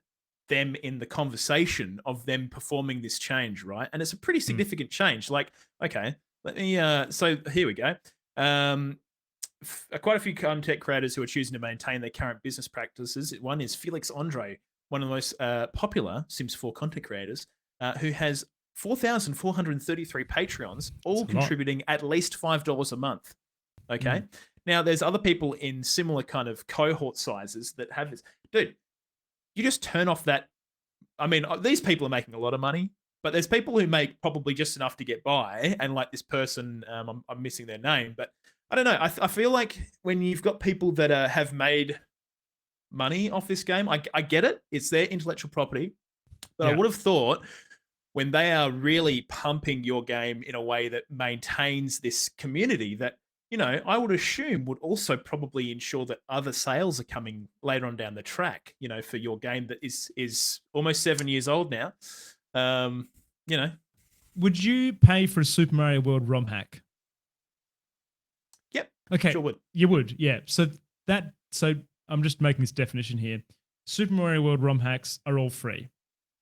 them in the conversation of them performing this change, right? And it's a pretty significant change. Like, okay, let me. So here we go. Quite a few content creators who are choosing to maintain their current business practices. One is Felix Andre, one of the most popular Sims 4 content creators, who has 4,433 Patreons, all contributing at least $5 a month. Okay. Now, there's other people in similar kind of cohort sizes that have this. Dude, you just turn off that. I mean, these people are making a lot of money, but there's people who make probably just enough to get by. And like this person, I'm missing their name, but I don't know. I feel like when you've got people that have made money off this game, I get it. It's their intellectual property. But I would have thought when they are really pumping your game in a way that maintains this community that, I would assume would also probably ensure that other sales are coming later on down the track, for your game that is almost 7 years old now. Would you pay for a Super Mario World ROM hack? Yep. Okay. Sure would. You would, yeah. So I'm just making this definition here. Super Mario World ROM hacks are all free.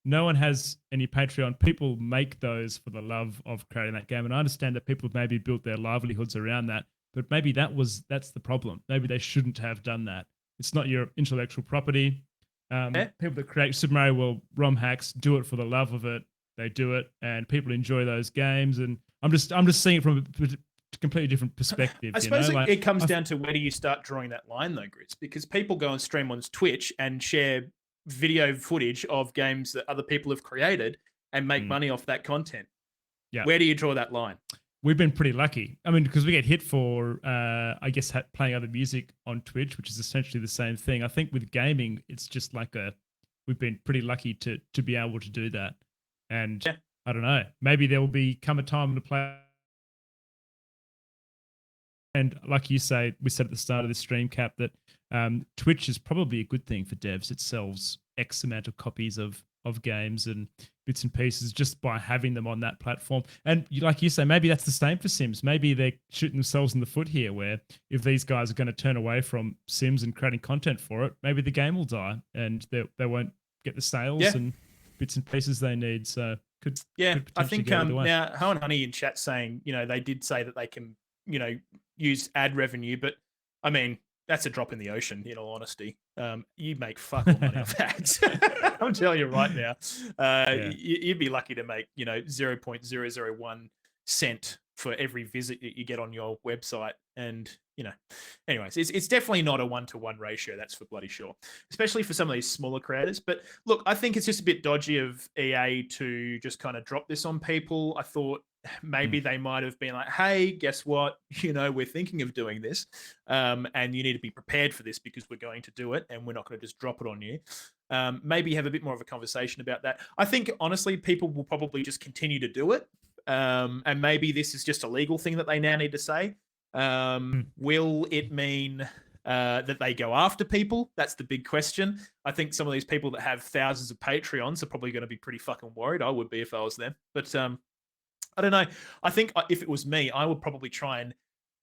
No one has any Patreon. People make those for the love of creating that game. And I understand that people have maybe built their livelihoods around that, but maybe that's the problem. Maybe they shouldn't have done that. It's not your intellectual property. People that create Super Mario World ROM hacks do it for the love of it. They do it, and people enjoy those games. And I'm just seeing it from a completely different perspective. I suppose it comes down to where do you start drawing that line, though, Grizz? Because people go and stream on Twitch and share video footage of games that other people have created and make money off that content. Yeah. Where do you draw that line? We've been pretty lucky. I mean, because we get hit for, I guess, playing other music on Twitch, which is essentially the same thing. I think with gaming, it's just like we've been pretty lucky to be able to do that. And I don't know, maybe there will come a time to play. And like you say, we said at the start of this stream, Cap, that Twitch is probably a good thing for devs. It sells X amount of copies of games and bits and pieces just by having them on that platform. And like you say, maybe that's the same for Sims. Maybe they're shooting themselves in the foot here, where if these guys are going to turn away from Sims and creating content for it, maybe the game will die and they won't get the sales. bits and pieces they need. So could Yeah, could I potentially think go either way. now Ho and Honey in chat saying, they did say that they can, use ad revenue, but I mean, that's a drop in the ocean, in all honesty. You make fuck all money off ads. I'm telling you right now. Yeah. You'd be lucky to make, 0.001 cent for every visit that you get on your website. And, anyways, it's definitely not a 1-to-1 ratio. That's for bloody sure, especially for some of these smaller creators. But look, I think it's just a bit dodgy of EA to just kind of drop this on people. I thought maybe they might have been like, hey, guess what? We're thinking of doing this. And you need to be prepared for this because we're going to do it and we're not going to just drop it on you. Maybe have a bit more of a conversation about that. I think, honestly, people will probably just continue to do it. And maybe this is just a legal thing that they now need to say. Will it mean that they go after people? That's the big question. I think some of these people that have thousands of Patreons are probably going to be pretty fucking worried. I would be if I was them. But I don't know. I think if it was me, I would probably try and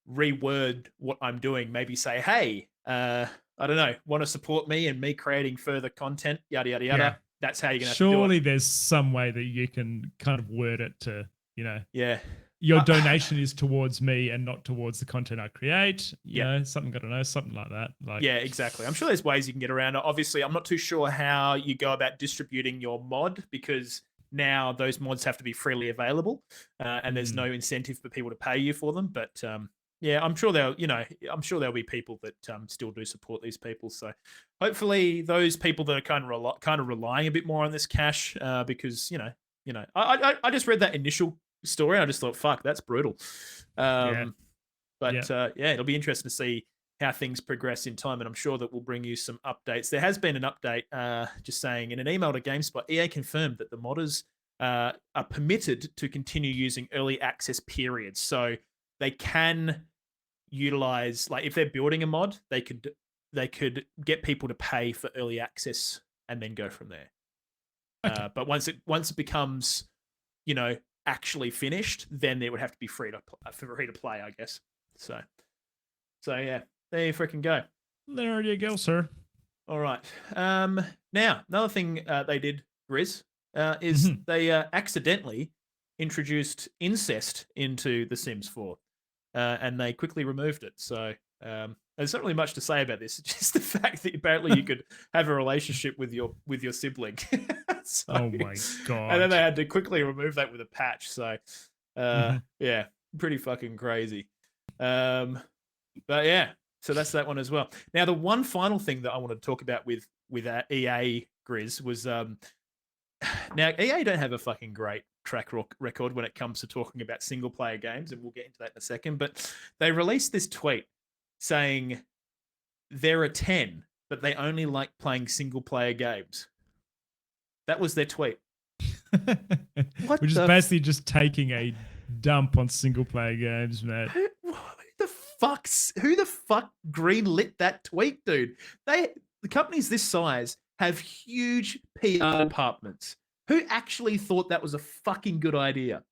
reword what I'm doing. Maybe say, hey, I don't know, want to support me and me creating further content, yada, yada, yada. Yeah. That's how you're going to have to do Surely it. there's some way that you can kind of word it to, Yeah. your donation is towards me and not towards the content I create. You Yeah. know, something, I don't know, something like that. Like, Yeah, exactly. I'm sure there's ways you can get around it. Obviously, I'm not too sure how you go about distributing your mod because now those mods have to be freely available, and there's no incentive for people to pay you for them. But yeah, I'm sure there'll be people that still do support these people. So hopefully, those people that are kind of relying a bit more on this cash, because I just read that initial story. I just thought, fuck, that's brutal. Yeah. But yeah, it'll be interesting to see how things progress in time, and I'm sure that we'll bring you some updates. There has been an update just saying in an email to GameSpot, EA confirmed that the modders are permitted to continue using early access periods. So they can utilize, like if they're building a mod, they could get people to pay for early access and then go from there. Okay. But once it becomes, actually finished, then it would have to be free to play, I guess. So yeah, there you freaking go. There you go, sir. All right. Now another thing they did, Grizz, is they accidentally introduced incest into The Sims 4, and they quickly removed it. So there's not really much to say about this. It's just the fact that apparently you could have a relationship with your sibling. So, Oh my god. and then they had to quickly remove that with a patch. So yeah, pretty fucking crazy. But yeah, so that's that one as well. Now, the one final thing that I wanted to talk about with EA, Grizz, was now EA don't have a fucking great track record when it comes to talking about single player games, and we'll get into that in a second. But they released this tweet saying they're a 10, but they only like playing single player games. That was their tweet. Which is basically just taking a dump on single player games, man. Who the fuck greenlit that tweet, dude? The companies this size have huge PR departments. Who actually thought that was a fucking good idea?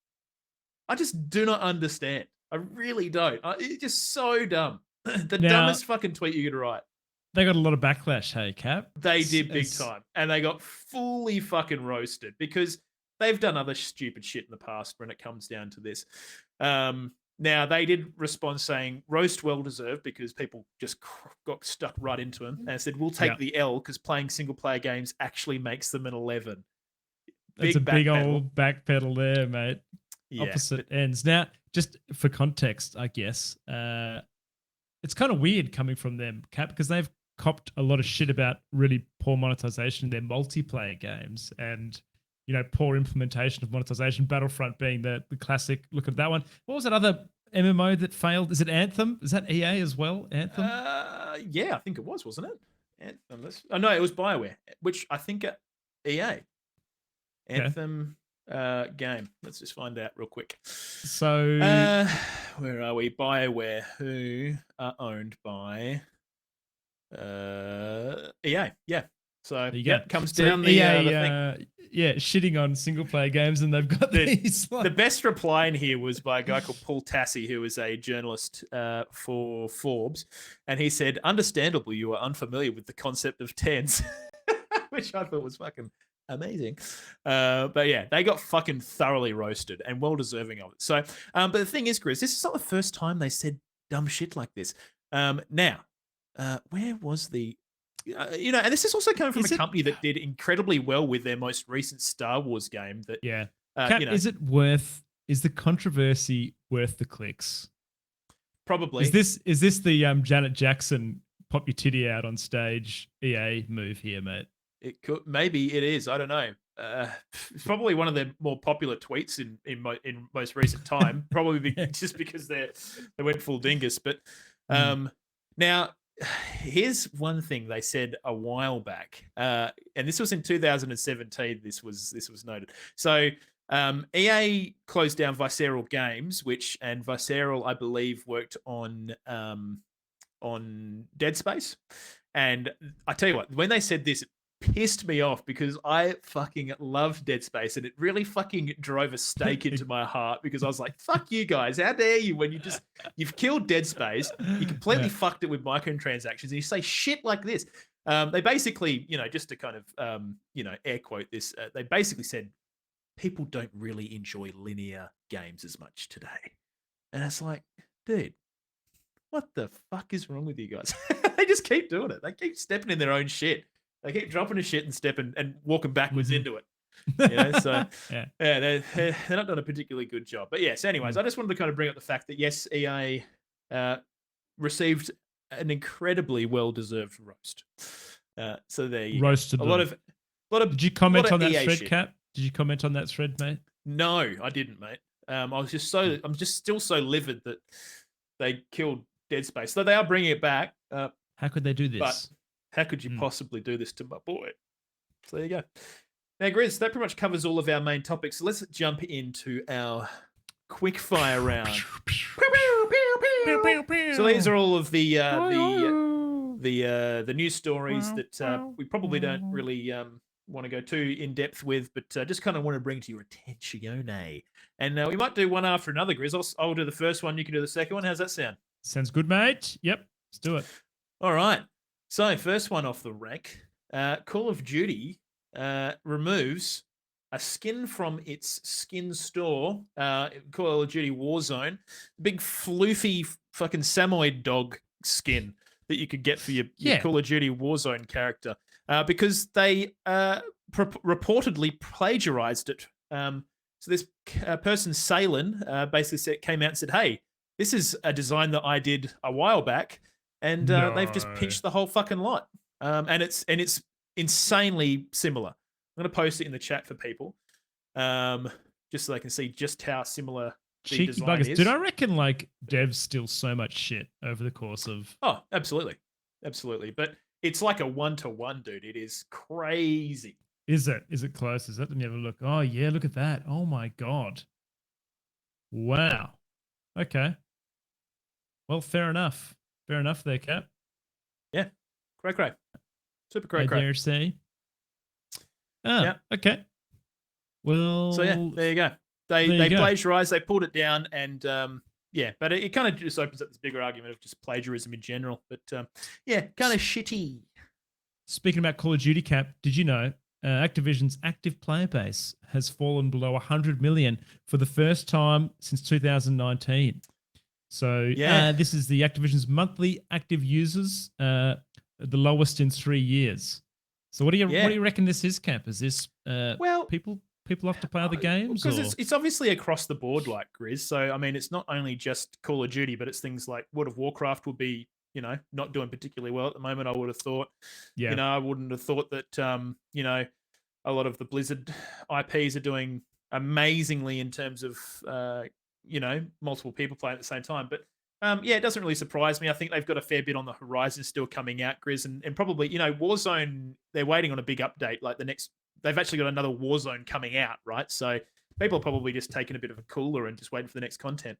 I just do not understand. I really don't. It's just so dumb. The dumbest fucking tweet you could write. They got a lot of backlash, hey, Cap? They did big time. And they got fully fucking roasted because they've done other stupid shit in the past when it comes down to this. Now, they did respond saying, roast well deserved because people just got stuck right into them. And said, we'll take the L because playing single player games actually makes them an 11. That's a big old backpedal there, mate. Yeah, Opposite ends. Now, just for context, I guess, it's kind of weird coming from them, Cap, because they've copped a lot of shit about really poor monetization in their multiplayer games and, poor implementation of monetization. Battlefront being the classic. Look at that one. What was that other MMO that failed? Is it Anthem? Is that EA as well? Anthem? Yeah, I think it was, wasn't it? Anthem. No, it was BioWare, which I think EA. Anthem game. Let's just find out real quick. So where are we? BioWare, who are owned by EA. Yeah. So comes down the thing. Yeah, shitting on single player games, and they've got these. The best reply in here was by a guy called Paul Tassi, who is a journalist for Forbes, and he said, "Understandably, you are unfamiliar with the concept of tens," which I thought was fucking amazing. But yeah, they got fucking thoroughly roasted and well deserving of it. So, but the thing is, Chris, this is not the first time they said dumb shit like this. Now, where was the, and this is also coming from a company that did incredibly well with their most recent Star Wars game. That Cap, is the controversy worth the clicks? Probably. Is this the Janet Jackson pop your titty out on stage EA move here, mate? It could, maybe it is. I don't know. It's probably one of their more popular tweets in most recent time. Probably just because they went full dingus. But now, here's one thing they said a while back, and this was in 2017. This was noted. So EA closed down Visceral Games, and Visceral, I believe, worked on Dead Space. And I tell you what, when they said this, it pissed me off because I fucking loved Dead Space, and it really fucking drove a stake into my heart because I was like, fuck you guys, how dare you, when you've killed Dead Space, you completely fucked it with microtransactions, and you say shit like this. They basically, just to kind of, air quote this, they basically said, people don't really enjoy linear games as much today. And it's like, dude, what the fuck is wrong with you guys? They just keep doing it. They keep stepping in their own shit. They keep dropping a shit and stepping and walking backwards into it. So they're not doing a particularly good job. But yes, anyways, I just wanted to kind of bring up the fact that yes, EA received an incredibly well-deserved roast. So there you roasted go. A lot of. Did you comment on that EA thread, shit. Cap? Did you comment on that thread, mate? No, I didn't, mate. I'm just still so livid that they killed Dead Space. So they are bringing it back. How could they do this? But how could you possibly do this to my boy? So there you go. Now, Grizz, that pretty much covers all of our main topics. So let's jump into our quick fire round. So these are all of the news stories that we probably don't really want to go too in depth with, but just kind of want to bring to your attention. And we might do one after another, Grizz. I'll do the first one. You can do the second one. How's that sound? Sounds good, mate. Yep, let's do it. All right. So first one off the rack. Call of Duty removes a skin from its skin store. Call of Duty Warzone. Big floofy fucking Samoyed dog skin that you could get for your Call of Duty Warzone character. Because they reportedly plagiarized it. So this person, Salen, basically came out and said, hey, this is a design that I did a while back, and they've just pinched the whole fucking lot. And it's insanely similar. I'm going to post it in the chat for people, just so they can see just how similar the cheeky design buggers. is. Did I reckon like devs steal so much shit over the course of? Oh, absolutely. But it's like a 1-to-1, dude. It is crazy. Is it? Is it close? Is that? Let me have a look. Oh yeah, look at that. Oh my god. Wow. Okay. Well, fair enough. Fair enough there, Cap. Yeah. Cray. Super cray. I dare say. Oh, yeah. Okay. Well. So yeah, there you go. They plagiarized. They pulled it down, and but it kind of just opens up this bigger argument of just plagiarism in general. But kind of shitty. Speaking about Call of Duty, Cap, did you know Activision's active player base has fallen below 100 million for the first time since 2019? So this is the Activision's monthly active users, the lowest in 3 years. So what do you reckon this is, Cap? Is this people have to play other games? Because it's obviously across the board, like Grizz. So I mean, it's not only just Call of Duty, but it's things like World of Warcraft would be, not doing particularly well at the moment. I would have thought. Yeah. I wouldn't have thought that a lot of the Blizzard IPs are doing amazingly in terms of multiple people playing at the same time. But it doesn't really surprise me. I think they've got a fair bit on the horizon still coming out, Grizz, and probably, Warzone, they're waiting on a big update. Like they've actually got another Warzone coming out, right? So people are probably just taking a bit of a cooler and just waiting for the next content.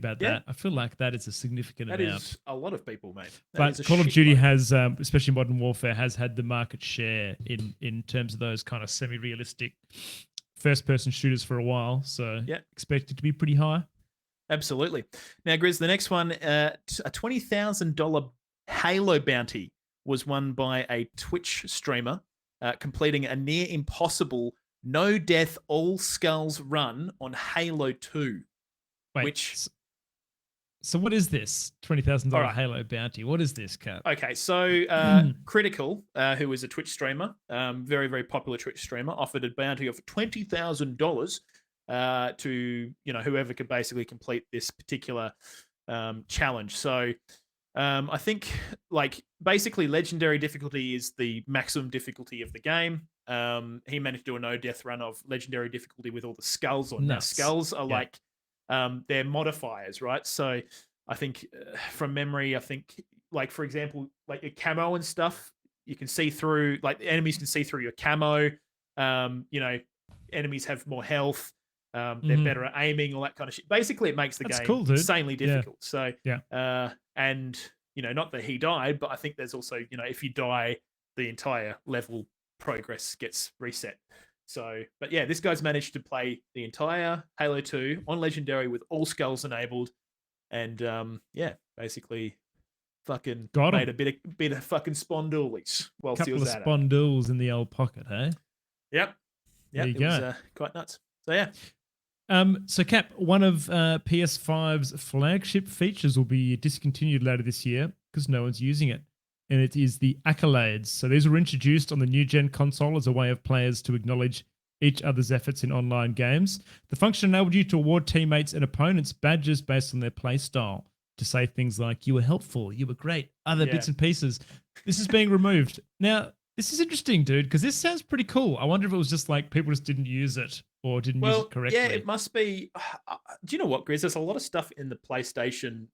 About that, I feel like that is a significant amount. That is a lot of people, mate. But Call of Duty has, especially Modern Warfare, has had the market share in terms of those kind of semi-realistic first-person shooters for a while, so expect it to be pretty high. Absolutely. Now, Grizz, the next one, a $20,000 Halo bounty was won by a Twitch streamer completing a near impossible no death all skulls run on Halo 2. Wait, Which so what is this $20,000 All right. Halo bounty? What is this, Cap? Okay, so Critical, who is a Twitch streamer, very, very popular Twitch streamer, offered a bounty of $20,000 to whoever could basically complete this particular challenge. So I think basically legendary difficulty is the maximum difficulty of the game. He managed to do a no death run of legendary difficulty with all the skulls on. Now Nuts. skulls are they're modifiers, right? So I think from memory, for example, like your camo and stuff, you can see through, like the enemies can see through your camo. Enemies have more health. They're better at aiming, all that kind of shit. Basically, it makes the game cool, dude. insanely difficult. So, yeah. And, not that he died, but I think there's also, if you die, the entire level progress gets reset. So, but yeah, this guy's managed to play the entire Halo 2 on Legendary with all skulls enabled. And, basically fucking Got him. made a bit of fucking spondoolies whilst he Couple was of at it. spondools in the old pocket, hey? Yep. There you it go. was quite nuts. So, yeah. So, Cap, one of PS5's flagship features will be discontinued later this year because no one's using it. And it is the accolades. So these were introduced on the new gen console as a way of players to acknowledge each other's efforts in online games. The function enabled you to award teammates and opponents badges based on their play style, to say things like, you were helpful, you were great, other bits and pieces. This is being removed. Now, this is interesting, dude, because this sounds pretty cool. I wonder if it was just like people just didn't use it or didn't use it correctly. Yeah, it must be. Do you know what, Grizz? There's a lot of stuff in the PlayStation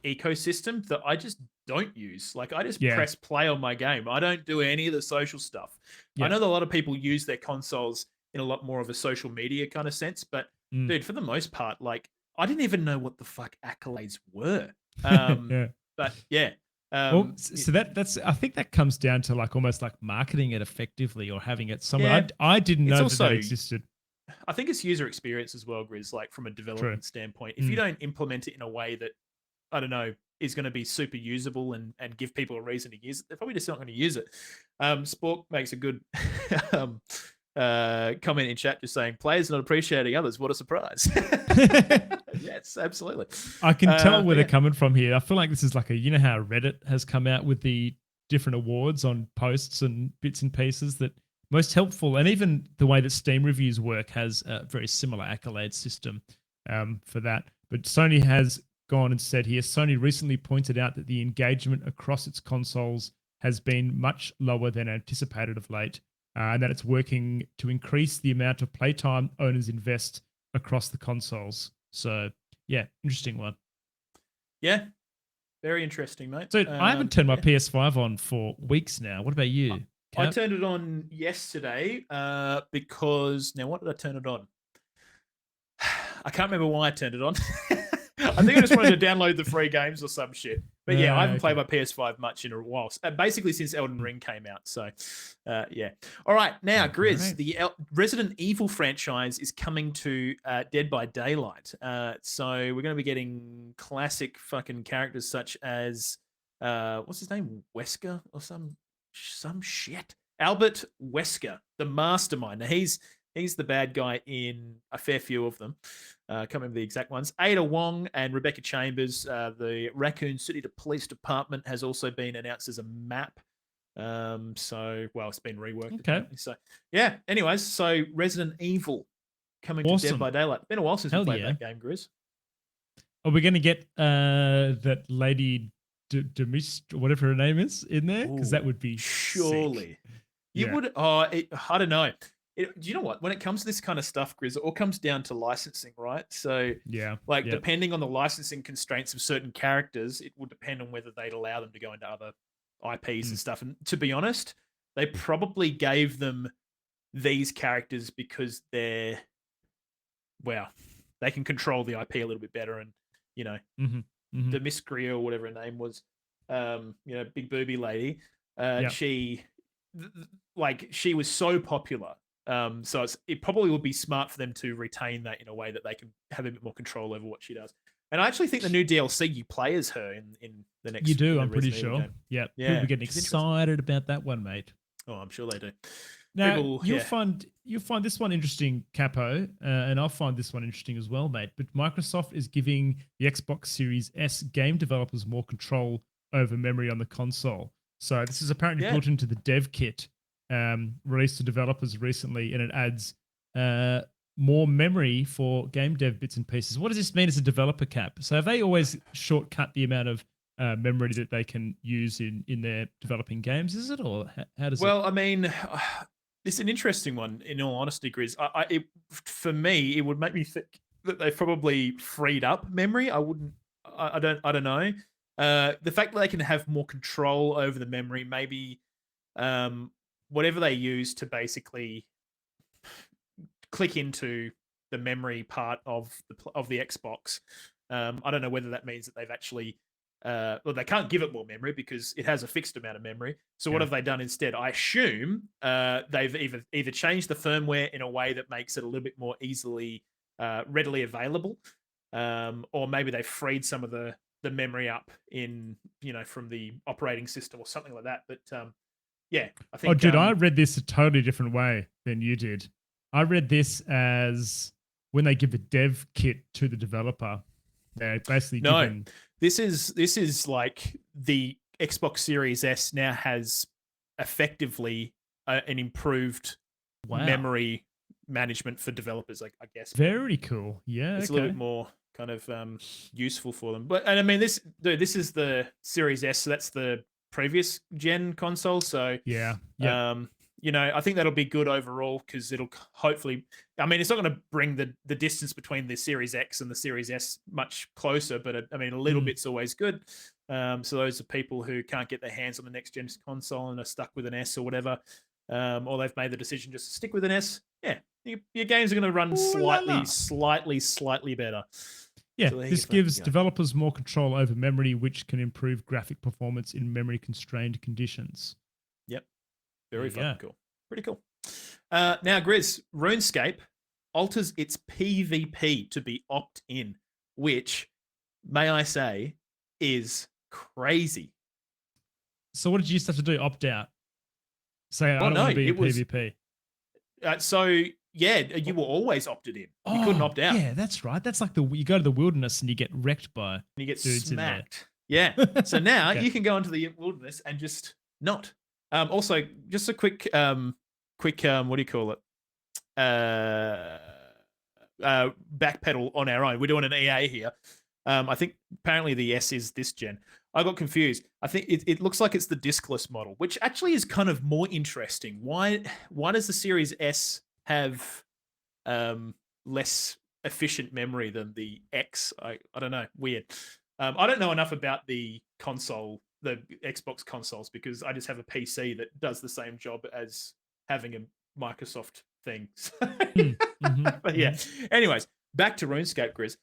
ecosystem that I just don't use. Like I just press play on my game. I don't do any of the social stuff. I know that a lot of people use their consoles in a lot more of a social media kind of sense, but dude, for the most part, I didn't even know what the fuck accolades were. But yeah. So that's I think that comes down to almost like marketing it effectively or having it somewhere. I didn't know that existed. I think it's user experience as well, Grizz, from a development standpoint. If you don't implement it in a way that, I don't know, is going to be super usable and give people a reason to use it, they're probably just not going to use it. Spork makes a good comment in chat just saying, players not appreciating others. What a surprise. Yes, absolutely. I can tell where they're coming from here. I feel like this is like how Reddit has come out with the different awards on posts and bits and pieces that most helpful. And even the way that Steam reviews work has a very similar accolade system for that. But Sony has gone and said here, Sony recently pointed out that the engagement across its consoles has been much lower than anticipated of late, and that it's working to increase the amount of playtime owners invest across the consoles. So, yeah, interesting one. Yeah, very interesting, mate. So I haven't turned my PS5 on for weeks now. What about you? I turned it on yesterday because, now what did I turn it on? I can't remember why I turned it on. I think I just wanted to download the free games or some shit. But yeah, I haven't played my PS5 much in a while. Basically since Elden Ring came out. So, yeah. All right. Now, Grizz, the Resident Evil franchise is coming to Dead by Daylight. So we're going to be getting classic fucking characters such as, what's his name? Wesker or some shit. Albert Wesker, the mastermind. Now, he's the bad guy in a fair few of them. Can't remember the exact ones. Ada Wong and Rebecca Chambers, the Raccoon City Police Department, has also been announced as a map. So, it's been reworked. Okay. Apparently. So, yeah. Anyways, so Resident Evil coming to Dead by Daylight. It's been a while since we played that game, Grizz. Are we going to get that lady Demist, whatever her name is, in there? Because that would be surely. Sick. You would. I don't know. Do you know what? When it comes to this kind of stuff, Grizz, it all comes down to licensing, right? So, depending on the licensing constraints of certain characters, it will depend on whether they'd allow them to go into other IPs and stuff. And to be honest, they probably gave them these characters because they can control the IP a little bit better. And, the Miss Greer or whatever her name was, big booby lady, she was so popular. So it probably would be smart for them to retain that in a way that they can have a bit more control over what she does. And I actually think the new DLC you play as her in the next. You do, in the I'm pretty Resident Evil sure. game. Yeah, Yeah, people are getting which is interesting. excited about that one, mate. Oh, I'm sure they do. Now People, you'll yeah. find this one interesting, Capo, and I'll find this one interesting as well, mate. But Microsoft is giving the Xbox Series S game developers more control over memory on the console. So this is apparently Yeah. built into the dev kit released to developers recently, and it adds more memory for game dev bits and pieces. What does this mean as a developer cap? So have they always shortcut the amount of memory that they can use in their developing games? Is it, or how does it? Well, I mean, it's an interesting one. In all honesty, Grizz, for me, it would make me think that they probably freed up memory. I wouldn't. I don't know. The fact that they can have more control over the memory, maybe whatever they use to basically click into the memory part of the Xbox. I don't know whether that means that they've actually. Well, they can't give it more memory because it has a fixed amount of memory. So what have they done instead? I assume they've either changed the firmware in a way that makes it a little bit more easily, readily available, or maybe they've freed some of the memory up in from the operating system or something like that. But yeah, I think. Oh, dude, I read this a totally different way than you did. I read this as when they give the dev kit to the developer, they're basically given. This is like the Xbox Series S now has effectively an improved memory management for developers, I guess. Very cool. Yeah, it's a little bit more kind of useful for them. But and I mean, this is the Series S, so that's the previous gen console. So yeah. I think that'll be good overall because it'll hopefully. I mean, it's not going to bring the distance between the Series X and the Series S much closer, but I mean, a little bit's always good. So those are people who can't get their hands on the next gen console and are stuck with an S or whatever, or they've made the decision just to stick with an S. Yeah, your games are going to run slightly better. Yeah, So this gives developers more control over memory, which can improve graphic performance in memory-constrained conditions. Yep. Very fucking cool. Pretty cool. Now, Grizz, RuneScape alters its PvP to be opt-in, which, may I say, is crazy. So what did you used to have to do? Opt out? Say, I don't want to be in PvP. You were always opted in. You couldn't opt out. Yeah, that's right. That's like you go to the wilderness and you get wrecked by and you get dudes smacked. Yeah. So now you can go into the wilderness and just not. Also, just a quick what do you call it? Backpedal on our own. We're doing an EA here. I think apparently the S is this gen. I got confused. I think it looks like it's the diskless model, which actually is kind of more interesting. Why does the Series S have less efficient memory than the X? I don't know. Weird. I don't know enough about the Xbox consoles because I just have a PC that does the same job as having a Microsoft thing. But yeah. Anyways, back to RuneScape, Grizz.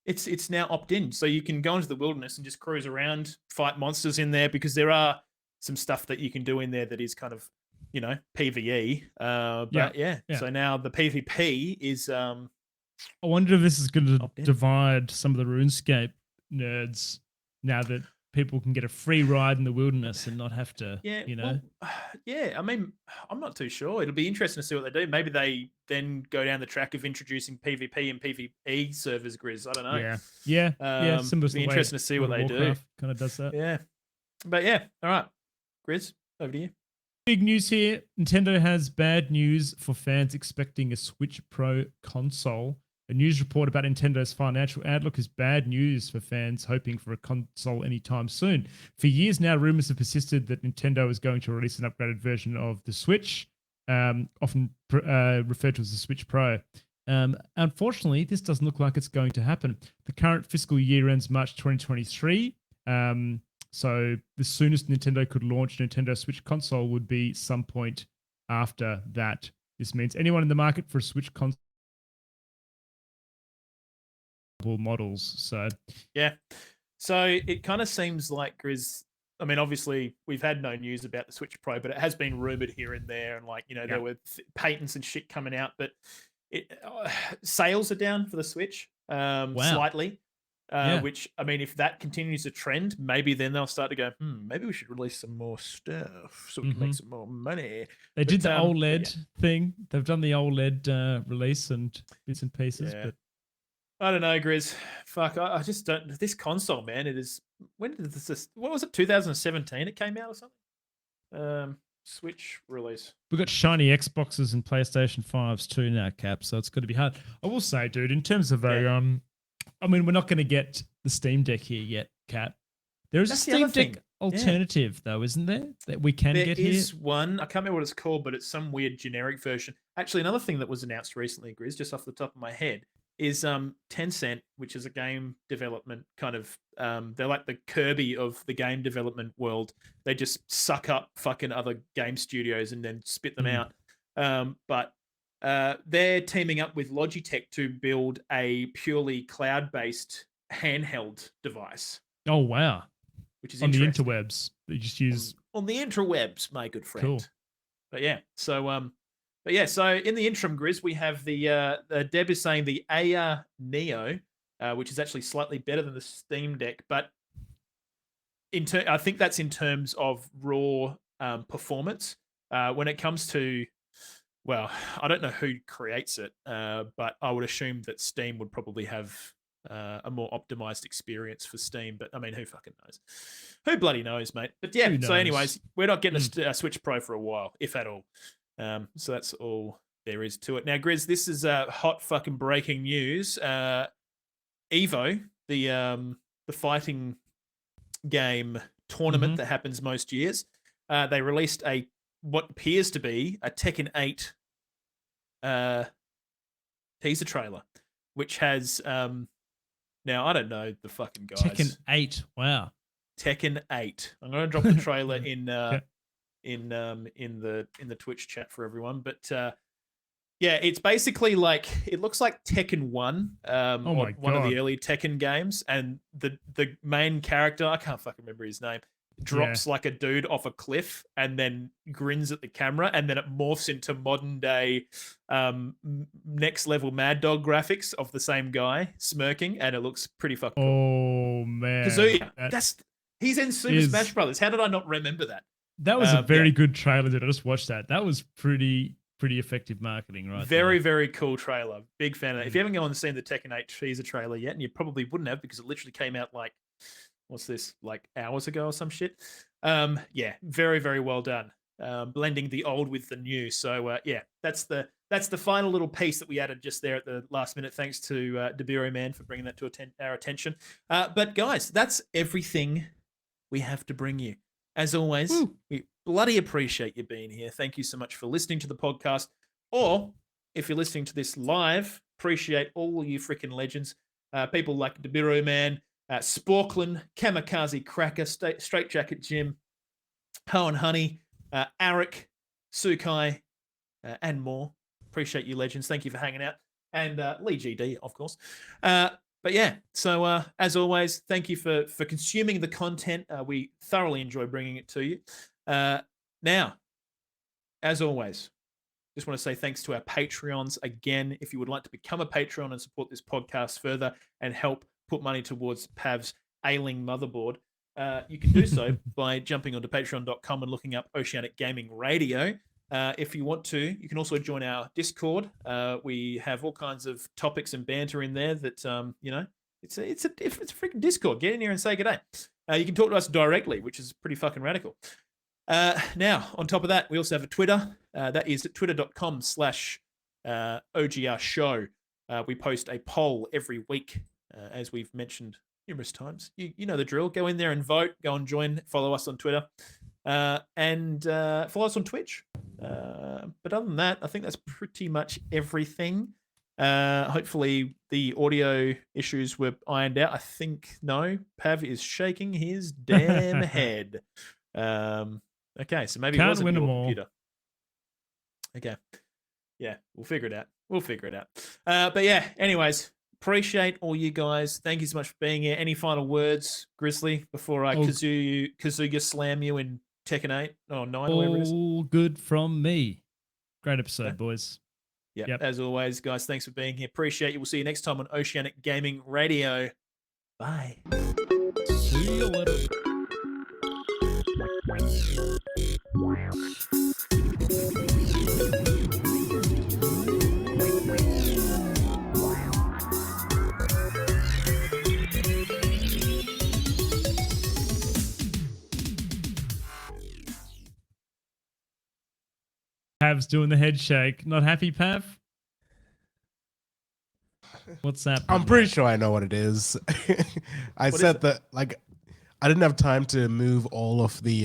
It's now opt-in, so you can go into the wilderness and just cruise around, fight monsters in there because there are some stuff that you can do in there that is kind of, PvE. So now the PvP is. I wonder if this is going to divide some of the RuneScape nerds now that people can get a free ride in the wilderness and not have to, I mean, I'm not too sure. It'll be interesting to see what they do. Maybe they then go down the track of introducing PvP and PvE servers, Grizz. I don't know. Yeah. It'll be interesting to see what they do. Kind of does that. Yeah. But yeah, all right. Grizz, over to you. Big news here. Nintendo has bad news for fans expecting a Switch Pro console. A news report about Nintendo's financial outlook is bad news for fans hoping for a console anytime soon. For years now, rumors have persisted that Nintendo is going to release an upgraded version of the Switch, often referred to as the Switch Pro. Unfortunately, this doesn't look like it's going to happen. The current fiscal year ends March 2023. So the soonest Nintendo could launch a Nintendo Switch console would be some point after that. This means anyone in the market for a Switch console models. So it kind of seems like Grizz. I mean, obviously we've had no news about the Switch Pro, but it has been rumored here and there, and there were patents and shit coming out. But sales are down for the Switch. Wow. slightly. Yeah. Which, I mean, if that continues to trend, maybe then they'll start to go, maybe we should release some more stuff so we can make some more money. They did the But, OLED thing. They've done the OLED release and bits and pieces, Yeah. but I don't know, Grizz. Fuck, I just don't. This console, man, it is. When did this? What was it? 2017 it came out or something? Switch release. we've got shiny Xboxes and PlayStation 5s too now, Cap, so it's going to be hard. I will say, dude, in terms of I mean, we're not going to get the Steam Deck here yet, Cap. There is That's a the Steam other Deck thing. alternative, though, isn't there? That we can get There is here. one. I can't remember what it's called, but it's some weird generic version. Actually, another thing that was announced recently, Grizz, just off the top of my head, is Tencent, which is a game development kind of. They're like the Kirby of the game development world. They just suck up fucking other game studios and then spit them out. But they're teaming up with Logitech to build a purely cloud-based handheld device, Oh, wow. which is On the interesting. interwebs. They just use. on the interwebs, my good friend. Cool. But yeah, so in the interim, Grizz, we have the Deb is saying the Aya Neo, which is actually slightly better than the Steam Deck, but I think that's in terms of raw performance. When it comes to, well, I don't know who creates it, but I would assume that Steam would probably have a more optimized experience for Steam. But I mean, who fucking knows? Who bloody knows, mate? But yeah, Who so knows? anyways, we're not getting a Switch Pro for a while, if at all. So that's all there is to it. Now, Grizz, this is hot fucking breaking news. Evo, the fighting game tournament that happens most years, they released what appears to be a Tekken 8 teaser trailer, which has now I don't know the fucking guys. Tekken 8. Wow. Tekken 8. I'm going to drop the trailer in Okay. in the Twitch chat for everyone, but yeah, it's basically like it looks like Tekken 1, Oh my one of the God. early Tekken games, and the main character, I can't fucking remember his name, drops like a dude off a cliff and then grins at the camera, and then it morphs into modern day next level Mad Dog graphics of the same guy smirking, and it looks pretty fucking cool. Oh, man. Kazuya, That he's in Super is- Smash Brothers. How did I not remember that? was a very yeah. good trailer, dude. I just watched that. That was pretty effective marketing, right? Very, very cool trailer. Big fan of that. If you haven't gone and seen the Tekken 8 teaser trailer yet, and you probably wouldn't have because it literally came out like, what's this, like hours ago or some shit. Yeah, very, very well done. Blending the old with the new. So yeah, that's the final little piece that we added just there at the last minute. Thanks to Debiro Man for bringing that to our attention. But guys, that's everything we have to bring you. As always, we bloody appreciate you being here. Thank you so much for listening to the podcast. Or if you're listening to this live, appreciate all you freaking legends. People like Debiro Man, Sporklin, Kamikaze Cracker, Straight Jacket Jim, Ho and Honey, Arik, Sukai, and more. Appreciate you legends. Thank you for hanging out. And Lee GD, of course. But yeah, so as always, thank you for consuming the content. We thoroughly enjoy bringing it to you. Now, as always, just want to say thanks to our Patreons again. If you would like to become a Patreon and support this podcast further and help put money towards Pav's ailing motherboard, you can do so by jumping onto patreon.com and looking up Oceanic Gaming Radio. If you want to, you can also join our Discord. We have all kinds of topics and banter in there that, you know, it's a freaking Discord. Get in here and say good day. You can talk to us directly, which is pretty fucking radical. Now, on top of that, we also have a Twitter. That is twitter.com/OGR show. We post a poll every week, as we've mentioned numerous times. You know the drill. Go in there and vote. Go and join. Follow us on Twitter. And follow us on Twitch. But other than that, I think that's pretty much everything. Hopefully the audio issues were ironed out. I think no. Pav is shaking his damn head. Okay, so maybe it Can't wasn't win your 'em all. computer. Okay. Yeah, we'll figure it out. But yeah, anyways, appreciate all you guys. Thank you so much for being here. Any final words, Grizzly, before I Kazuya slam you in Tekken 8 or 9 or whatever it is? All good from me. Great episode, boys. Yeah, Yep. as always, guys, thanks for being here. Appreciate you. We'll see you next time on Oceanic Gaming Radio. Bye. See you later. Pav's doing the head shake. Not happy, Pav? What's that? I'm pretty sure I know what it is. I What said is that like I didn't have time to move all of the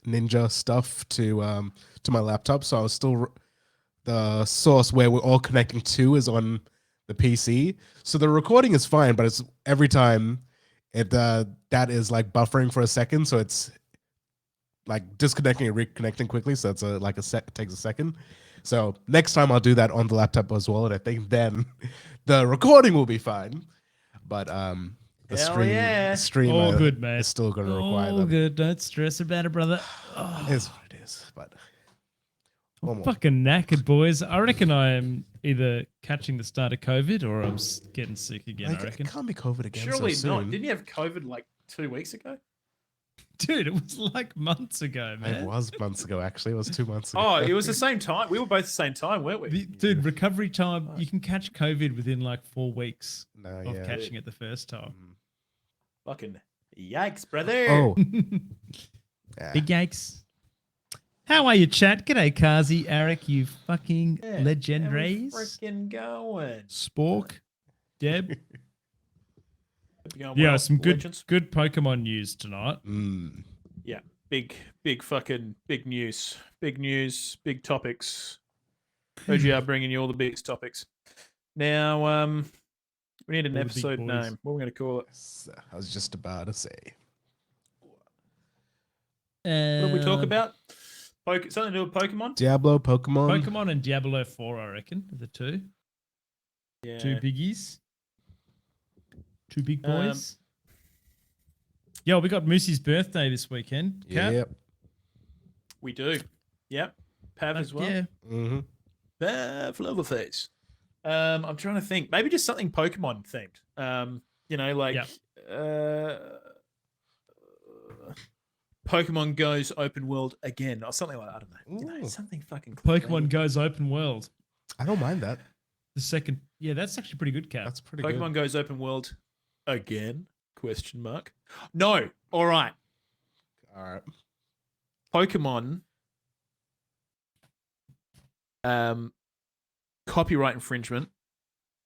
Ninja stuff to my laptop, so I was still the source where we're all connecting to is on the PC. So the recording is fine, but it's every time it that is like buffering for a second, so it's like disconnecting and reconnecting quickly. So it's takes a second. So next time I'll do that on the laptop as well, and I think then the recording will be fine. But the Hell yeah. stream All good, man. is still going to require All them. good. Don't stress about it, brother. Oh, It is what it is. But one more. fucking knackered, boys. I reckon I am either catching the start of COVID or I'm getting sick again, Like, I reckon. it can't be COVID again. Surely so not. soon. Didn't you have COVID like 2 weeks ago? Dude, it was like months ago, It man. was months ago, actually. It was 2 months ago. Oh, it was the same time. We were both the same time, weren't we? Dude, recovery time, you can catch COVID within like 4 weeks no, of yeah. catching it the first time. Fucking yikes, brother. Oh, yeah. Big yikes. How are you, chat? G'day, Kazi, Eric, you fucking Yeah, legendaries. how we freaking going? Spork, Deb. Hope you're going Yeah, well, some good legends. good Pokemon news tonight. Yeah, big fucking big news, big topics. OGR bringing you all the biggest topics. Now, we need an All the big episode boys. name. What are we going to call it? So, I was just about to say. What did we talk about? Something to do with Pokemon? Diablo, Pokemon. Pokemon and Diablo 4, I reckon, are the two. Yeah. Two biggies. Two big Um, boys. Yo, we got Moosey's birthday this weekend. Cap. Yep. We do. Yep. Pav as well. Yeah. Mm-hmm. Pav Leatherface. I'm trying to think. Maybe just something Pokemon themed. You know, like Pokemon goes open world again, or something like that. I don't know. You know, Ooh. something fucking Pokemon goes open world. I don't mind that. The second. Yeah, that's actually pretty good, Cap. That's pretty Pokemon good. goes open world again? Question mark. No. All right. All right. Pokemon. Copyright infringement.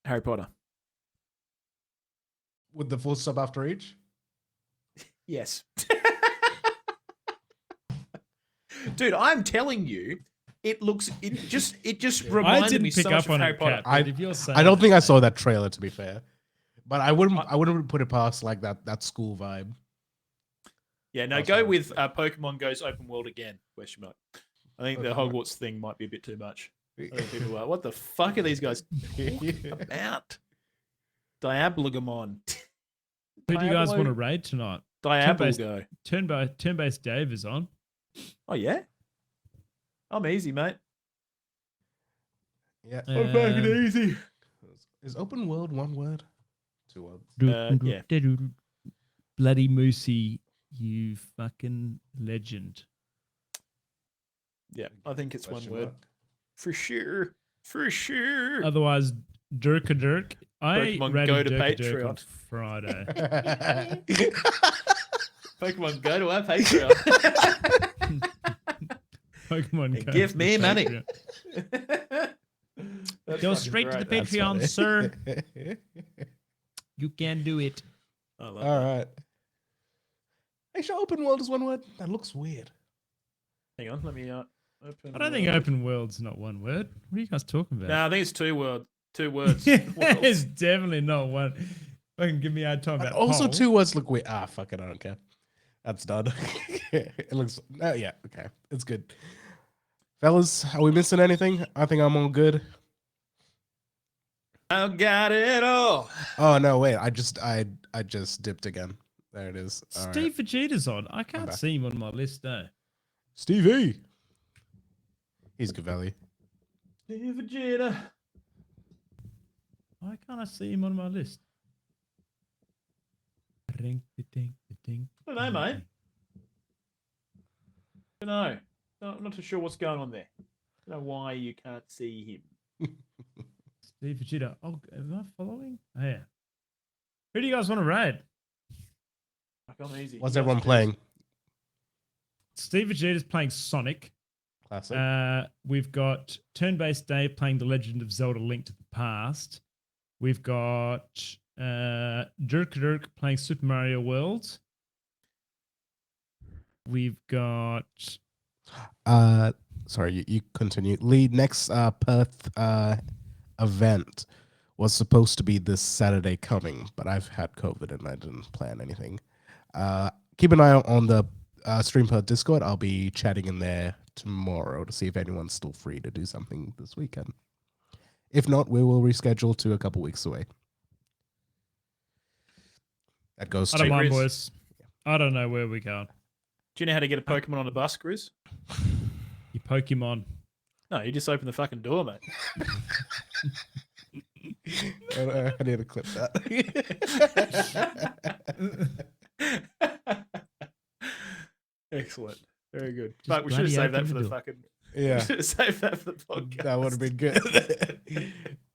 Harry Potter. With the full stop after each? Yes. Dude, I'm telling you, it just I reminded didn't me pick so much up of on Harry it, Potter. Cap. I- but if you're saying I don't think I that, saw that trailer, to be fair. But I wouldn't put it past like that school vibe. Yeah, no, That's go right. with Pokemon goes open world again? Question mark. I think the Pokemon. Hogwarts thing might be a bit too much. I think people are like, what the fuck are these guys talking about? Diablogamon. who do you guys Diablo- want to raid tonight? Diablo. Turn-based Dave is on. Oh, yeah? I'm easy, mate. Yeah. I'm fucking Um, easy. Is open world one word? 2 words. Yeah. Bloody Moosey, you fucking legend. Yeah, I think it's Question one word. mark. For sure. For sure. Otherwise, Dirk. I Pokemon rated go to Dirk on Patreon. Friday. Pokemon go to our Patreon. Pokemon And go give to me the money. Patreon. That's Go fucking straight to the great. Patreon, That's sir. funny. You can do it. I love All that. right. Actually, open world is one word. That looks weird. Hang on, let me open. I don't think open world's not one word. What are you guys talking about? No, I think it's two words. It's definitely not one. Fucking give me a hard time But about also, poll. 2 words look weird. Ah, fuck it. I don't care. That's done. It looks. Oh, yeah. Okay. It's good. Fellas, are we missing anything? I think I'm all good. I got it all. Oh no, wait. I just dipped again. There it is. All right. Steve Vegeta's on. I can't back. see him on my list though. Stevie. He's good value. Steve Vegeta. Why can't I see him on my list? Ring, ding, ding, I don't know, mate. I don't know. No, I'm not too sure what's going on there. I don't know why you can't see him. Steve Vegeta. Oh, am I following? Oh, yeah. Who do you guys want to raid? I'm easy. What's You guys everyone choose. playing? Steve Vegeta's playing Sonic. Classic. We've got Turn-Based Dave playing The Legend of Zelda: Link to the Past. We've got Dirk playing Super Mario World. We've got Sorry, you continue. Lee, next Perth event was supposed to be this Saturday coming, but I've had COVID and I didn't plan anything. Keep an eye out on the Stream Perth Discord. I'll be chatting in there tomorrow to see if anyone's still free to do something this weekend. If not, we will reschedule to a couple weeks away. That goes I don't to mind, Grizz. boys. I don't know where we're going. Do you know how to get a Pokemon on a bus, Grizz? Your Pokemon. No, you just open the fucking door, mate. I need to clip that. Excellent. Very good. Just But we should have bloody saved that open for the the door. fucking. Yeah, We should have saved that for the podcast. that would have been good.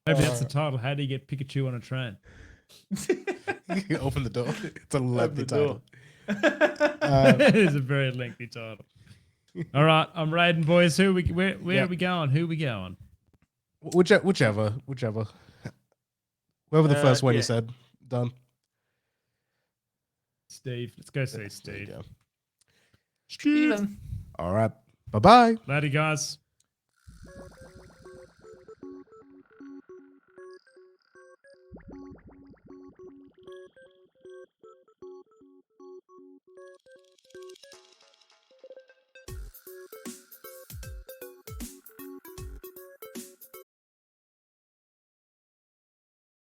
Maybe that's the title. How do you get Pikachu on a train? Open the door. It's a Open lengthy the door. title. It is a very lengthy title. All right, I'm raiding, boys. Where Yeah. are we going? Who are we going? Whichever. Whoever the first one yeah. you said. Done. Steve. Let's go see There you Steve. go. Steven. All right. Bye-bye. Later, guys.